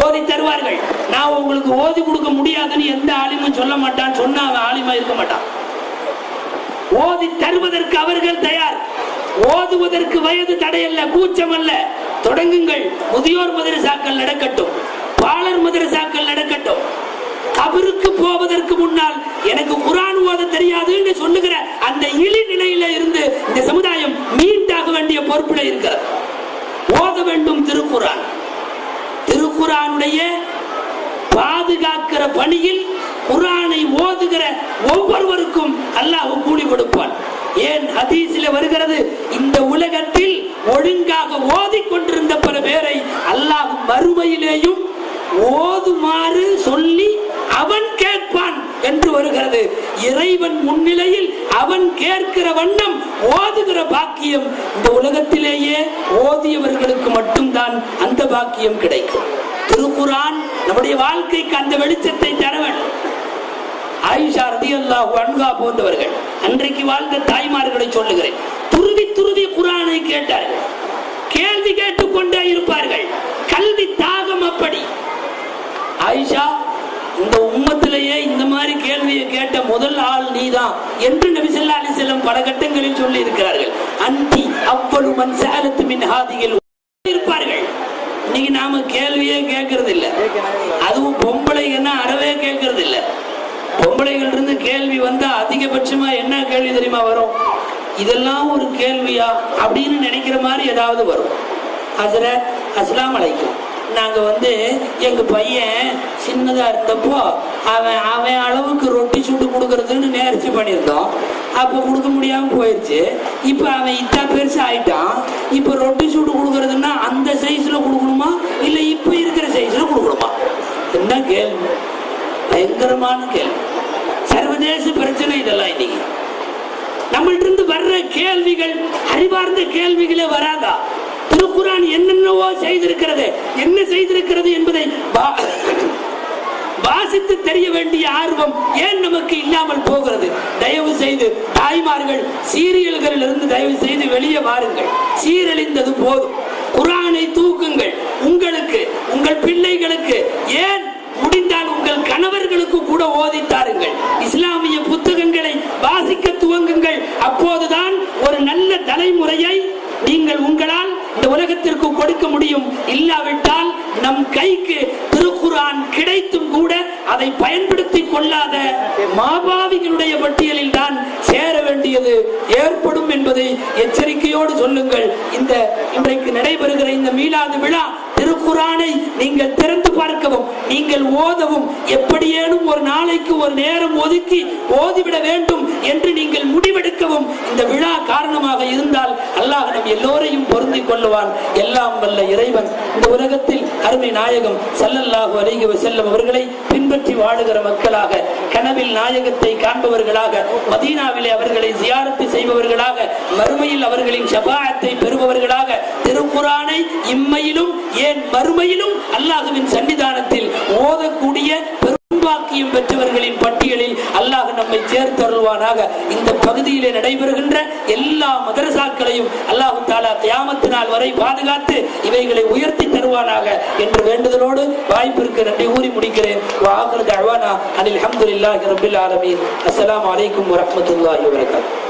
ஓதி தருவார்கள். நான் உங்களுக்கு ஓதி கொடுக்க முடியாதுன்னு எந்த ஆலிமும் சொல்ல மாட்டான். சொன்னா அவன் ஆலிமா இருக்க மாட்டான். ஓதி தருவதற்கு அவர்கள் தயார். ஓதுவதற்கு வயது தடையல்ல, கூச்சம் அல்ல. தொடங்குங்கள். முதியோர் மதரசாக்கள் நடக்கட்டும், பாலர் மதரசாக்கள் நடக்கட்டும். கபருக்கு போவதற்கு முன்னால் எனக்கு குர்ஆன் ஓத தெரியாதுன்னு சொல்லுகிற அந்த இழி நிலையில இருந்து இந்த சமுதாயம் மீண்டாக வேண்டிய பொறுப்புல இருக்கிறது. ஓத வேண்டும் திருக்குர்ஆன். திருக்குர்ஆனுடைய பாதுகாக்கிற பணியில் குர்ஆனை ஓதுகிற ஒவ்வொருவருக்கும் அல்லாஹ் கூலி கொடுப்பான். ஏன் ஹதீஸில் வருகிறது, இந்த உலகத்தில் ஒழுங்காக ஓதிக்கொண்டிருந்த பல பேரை அல்லாஹ் மறுமையிலேயும் ஓதுமாறு சொல்லி அவன் கேட்பான் என்று வருகிறது. இறைவன் முன்னிலையில் அவன் கேட்கிற வண்ணம் ஓதுகிற பாக்கியம் இந்த உலகத்திலேயே ஓதியவர்களுக்கு மட்டும்தான் அந்த பாக்கியம் கிடைக்கும். திருக்குர்ஆன் நம்முடைய வாழ்க்கைக்கு அந்த வெளிச்சத்தை தர வேண்டும். ஆயிஷா ரலியல்லாஹு அன்ஹா போன்றவர்கள், அன்றைக்கு வாழ்ந்த தாய்மார்களை சொல்லுகிறேன், துருதி துருதி குர்ஆனை கேட்டார்கள். கேள்வி கேட்டுக்கொண்டே இருப்பார்கள். கல்வி தாகம் அப்படி. ஆயிஷா, இந்த உம்மத்திலேயே இந்த மாதிரி கேள்வியை கேட்ட முதல் ஆள் நீதான் என்று நபி ஸல்லல்லாஹு அலைஹி வஸல்லம் பல கட்டங்களில் சொல்லி இருக்கிறார்கள். அன்தி அவ்வளவு மன் ஸஅலத் மின் ஹாதிஹில் இருப்பார்கள். இன்னைக்கு நாம கேள்வியே கேட்கறது இல்லை. அதுவும் பொம்பளைங்கன்னா அறவே கேட்கறது இல்லை. பொம்பளைகள் இருந்து கேள்வி வந்தா அதிகபட்சமா என்ன கேள்வி தெரியுமா வரும்? இதெல்லாம் ஒரு கேள்வியா அப்படின்னு நினைக்கிற மாதிரி ஏதாவது வரும். ஹஸ்ரத் அஸ்ஸலாமு அலைக்கும், நாங்க எங்க பையன் சின்னதா இருந்தப்போ அவன் அளவுக்கு ரொட்டி சுட்டு கொடுக்கறதுன்னு நேர்ச்சி பண்ணியிருந்தோம். அப்ப கொடுக்க முடியாம போயிடுச்சு. இப்ப அவன் இத்தா பெருசு ஆயிட்டான். இப்ப ரொட்டி சுட்டு கொடுக்கறதுன்னா அந்த சைஸ்ல கொடுக்கணுமா இல்ல இப்ப இருக்கிற சைஸ்ல கொடுக்கணுமா? என்ன கேள்வி, பயங்கரமான கேள்வி. சர்வதேச பிரச்சனை இதெல்லாம். இன்னைக்கு நம்மள்ட்ட இருந்து வர்ற கேள்விகள் அறிவார்ந்த கேள்விகளே வராதா? திருக்குர்ஆன் என்னென்னவோ செய்திருக்கிறது, என்ன செய்திருக்கிறது என்பதை வாசித்து தெரிய வேண்டிய ஆர்வம் ஏன் நமக்கு இல்லாமல் போகிறது? தயவு செய்து தாய்மார்கள் சீரியல்களில் இருந்து தயவு செய்து வெளியே வாருங்கள். சீரழிந்தது போதும். குர்ஆனை தூக்குங்கள். உங்களுக்கு, உங்கள் பிள்ளைகளுக்கு, ஏன் முடிந்தால் உங்கள் கணவர்களுக்கு கூட ஓதித்தாருங்கள். இஸ்லாமிய புத்தகங்களை வாசிக்க துவங்குங்கள். அப்போதுதான் ஒரு நல்ல தலைமுறையை நீங்கள் உங்களால் இந்த உலகத்திற்கு கொடுக்க முடியும். இல்லாவிட்டால் நம் கைக்கு திருக்குர்ஆன் கிடைத்தும் கூட அதை பயன்படுத்தி கொள்ளாத மாபாவிகளுடைய பட்டியலில் தான் சேர வேண்டியது ஏற்படும் என்பதை எச்சரிக்கையோடு சொல்லுங்கள். இன்றைக்கு நடைபெறுகிற இந்த மீலாது விழா திருக்குர்ஆனை நீங்கள் திறந்து பார்க்கவும், நீங்கள் ஓதவும், எப்படியேனும் ஒரு நாளைக்கு ஒரு நேரம் ஒதுக்கி ஓதிவிட வேண்டும் என்று நீங்கள் முடிவெடுக்கவும் இந்த விழா காரணமாக இருந்தால் அல்லாஹ் நம் எல்லோரையும் பொருந்திக் கொள்ளுவான். எல்லாம் வல்ல இறைவன் இந்த உலகத்தில் அருமை நாயகம் ஸல்லல்லாஹு அலைஹி வஸல்லம் அவர்களை பின்பற்றி வாழுகிற மக்களாக, கனவில் நாயகத்தை காண்பவர்களாக, மதீனாவிலே அவர்களை ஜியாரத்து செய்பவர்களாக, மறுமையில் அவர்களின் ஷஃபாஅத்தை பெறுபவர்களாக, திருக்குர்ஆனை இம்மையிலும் ஏன் மறுமையிலும் அல்லாஹ்வின் சன்னிதானத்தில் ஓதக்கூடிய பெரும்பாக்கியம் பெற்றவர்களின் பட்டியலில் அல்லாஹ் நம்மை சேர்த்தருள்வானாக. இந்த பகுதியிலே நடைபெறுகின்ற எல்லா மதரசாக்களையும் அல்லாஹ் தஆலா கியாமத் நாள் வரை பாதுகாத்து இவைகளை உயர்த்தி தருவானாக என்று வேண்டுதலோடு வாய்ப்பிற்கு நன்றி கூறி முடிக்கிறேன். வ ஆகிரு தஅவானா அனில் ஹம்துலில்லாஹி ரப்பில் ஆலமீன். அஸ்ஸலாமு அலைக்கும் வ ரஹ்மத்துல்லாஹி வ பரகாத்துஹு.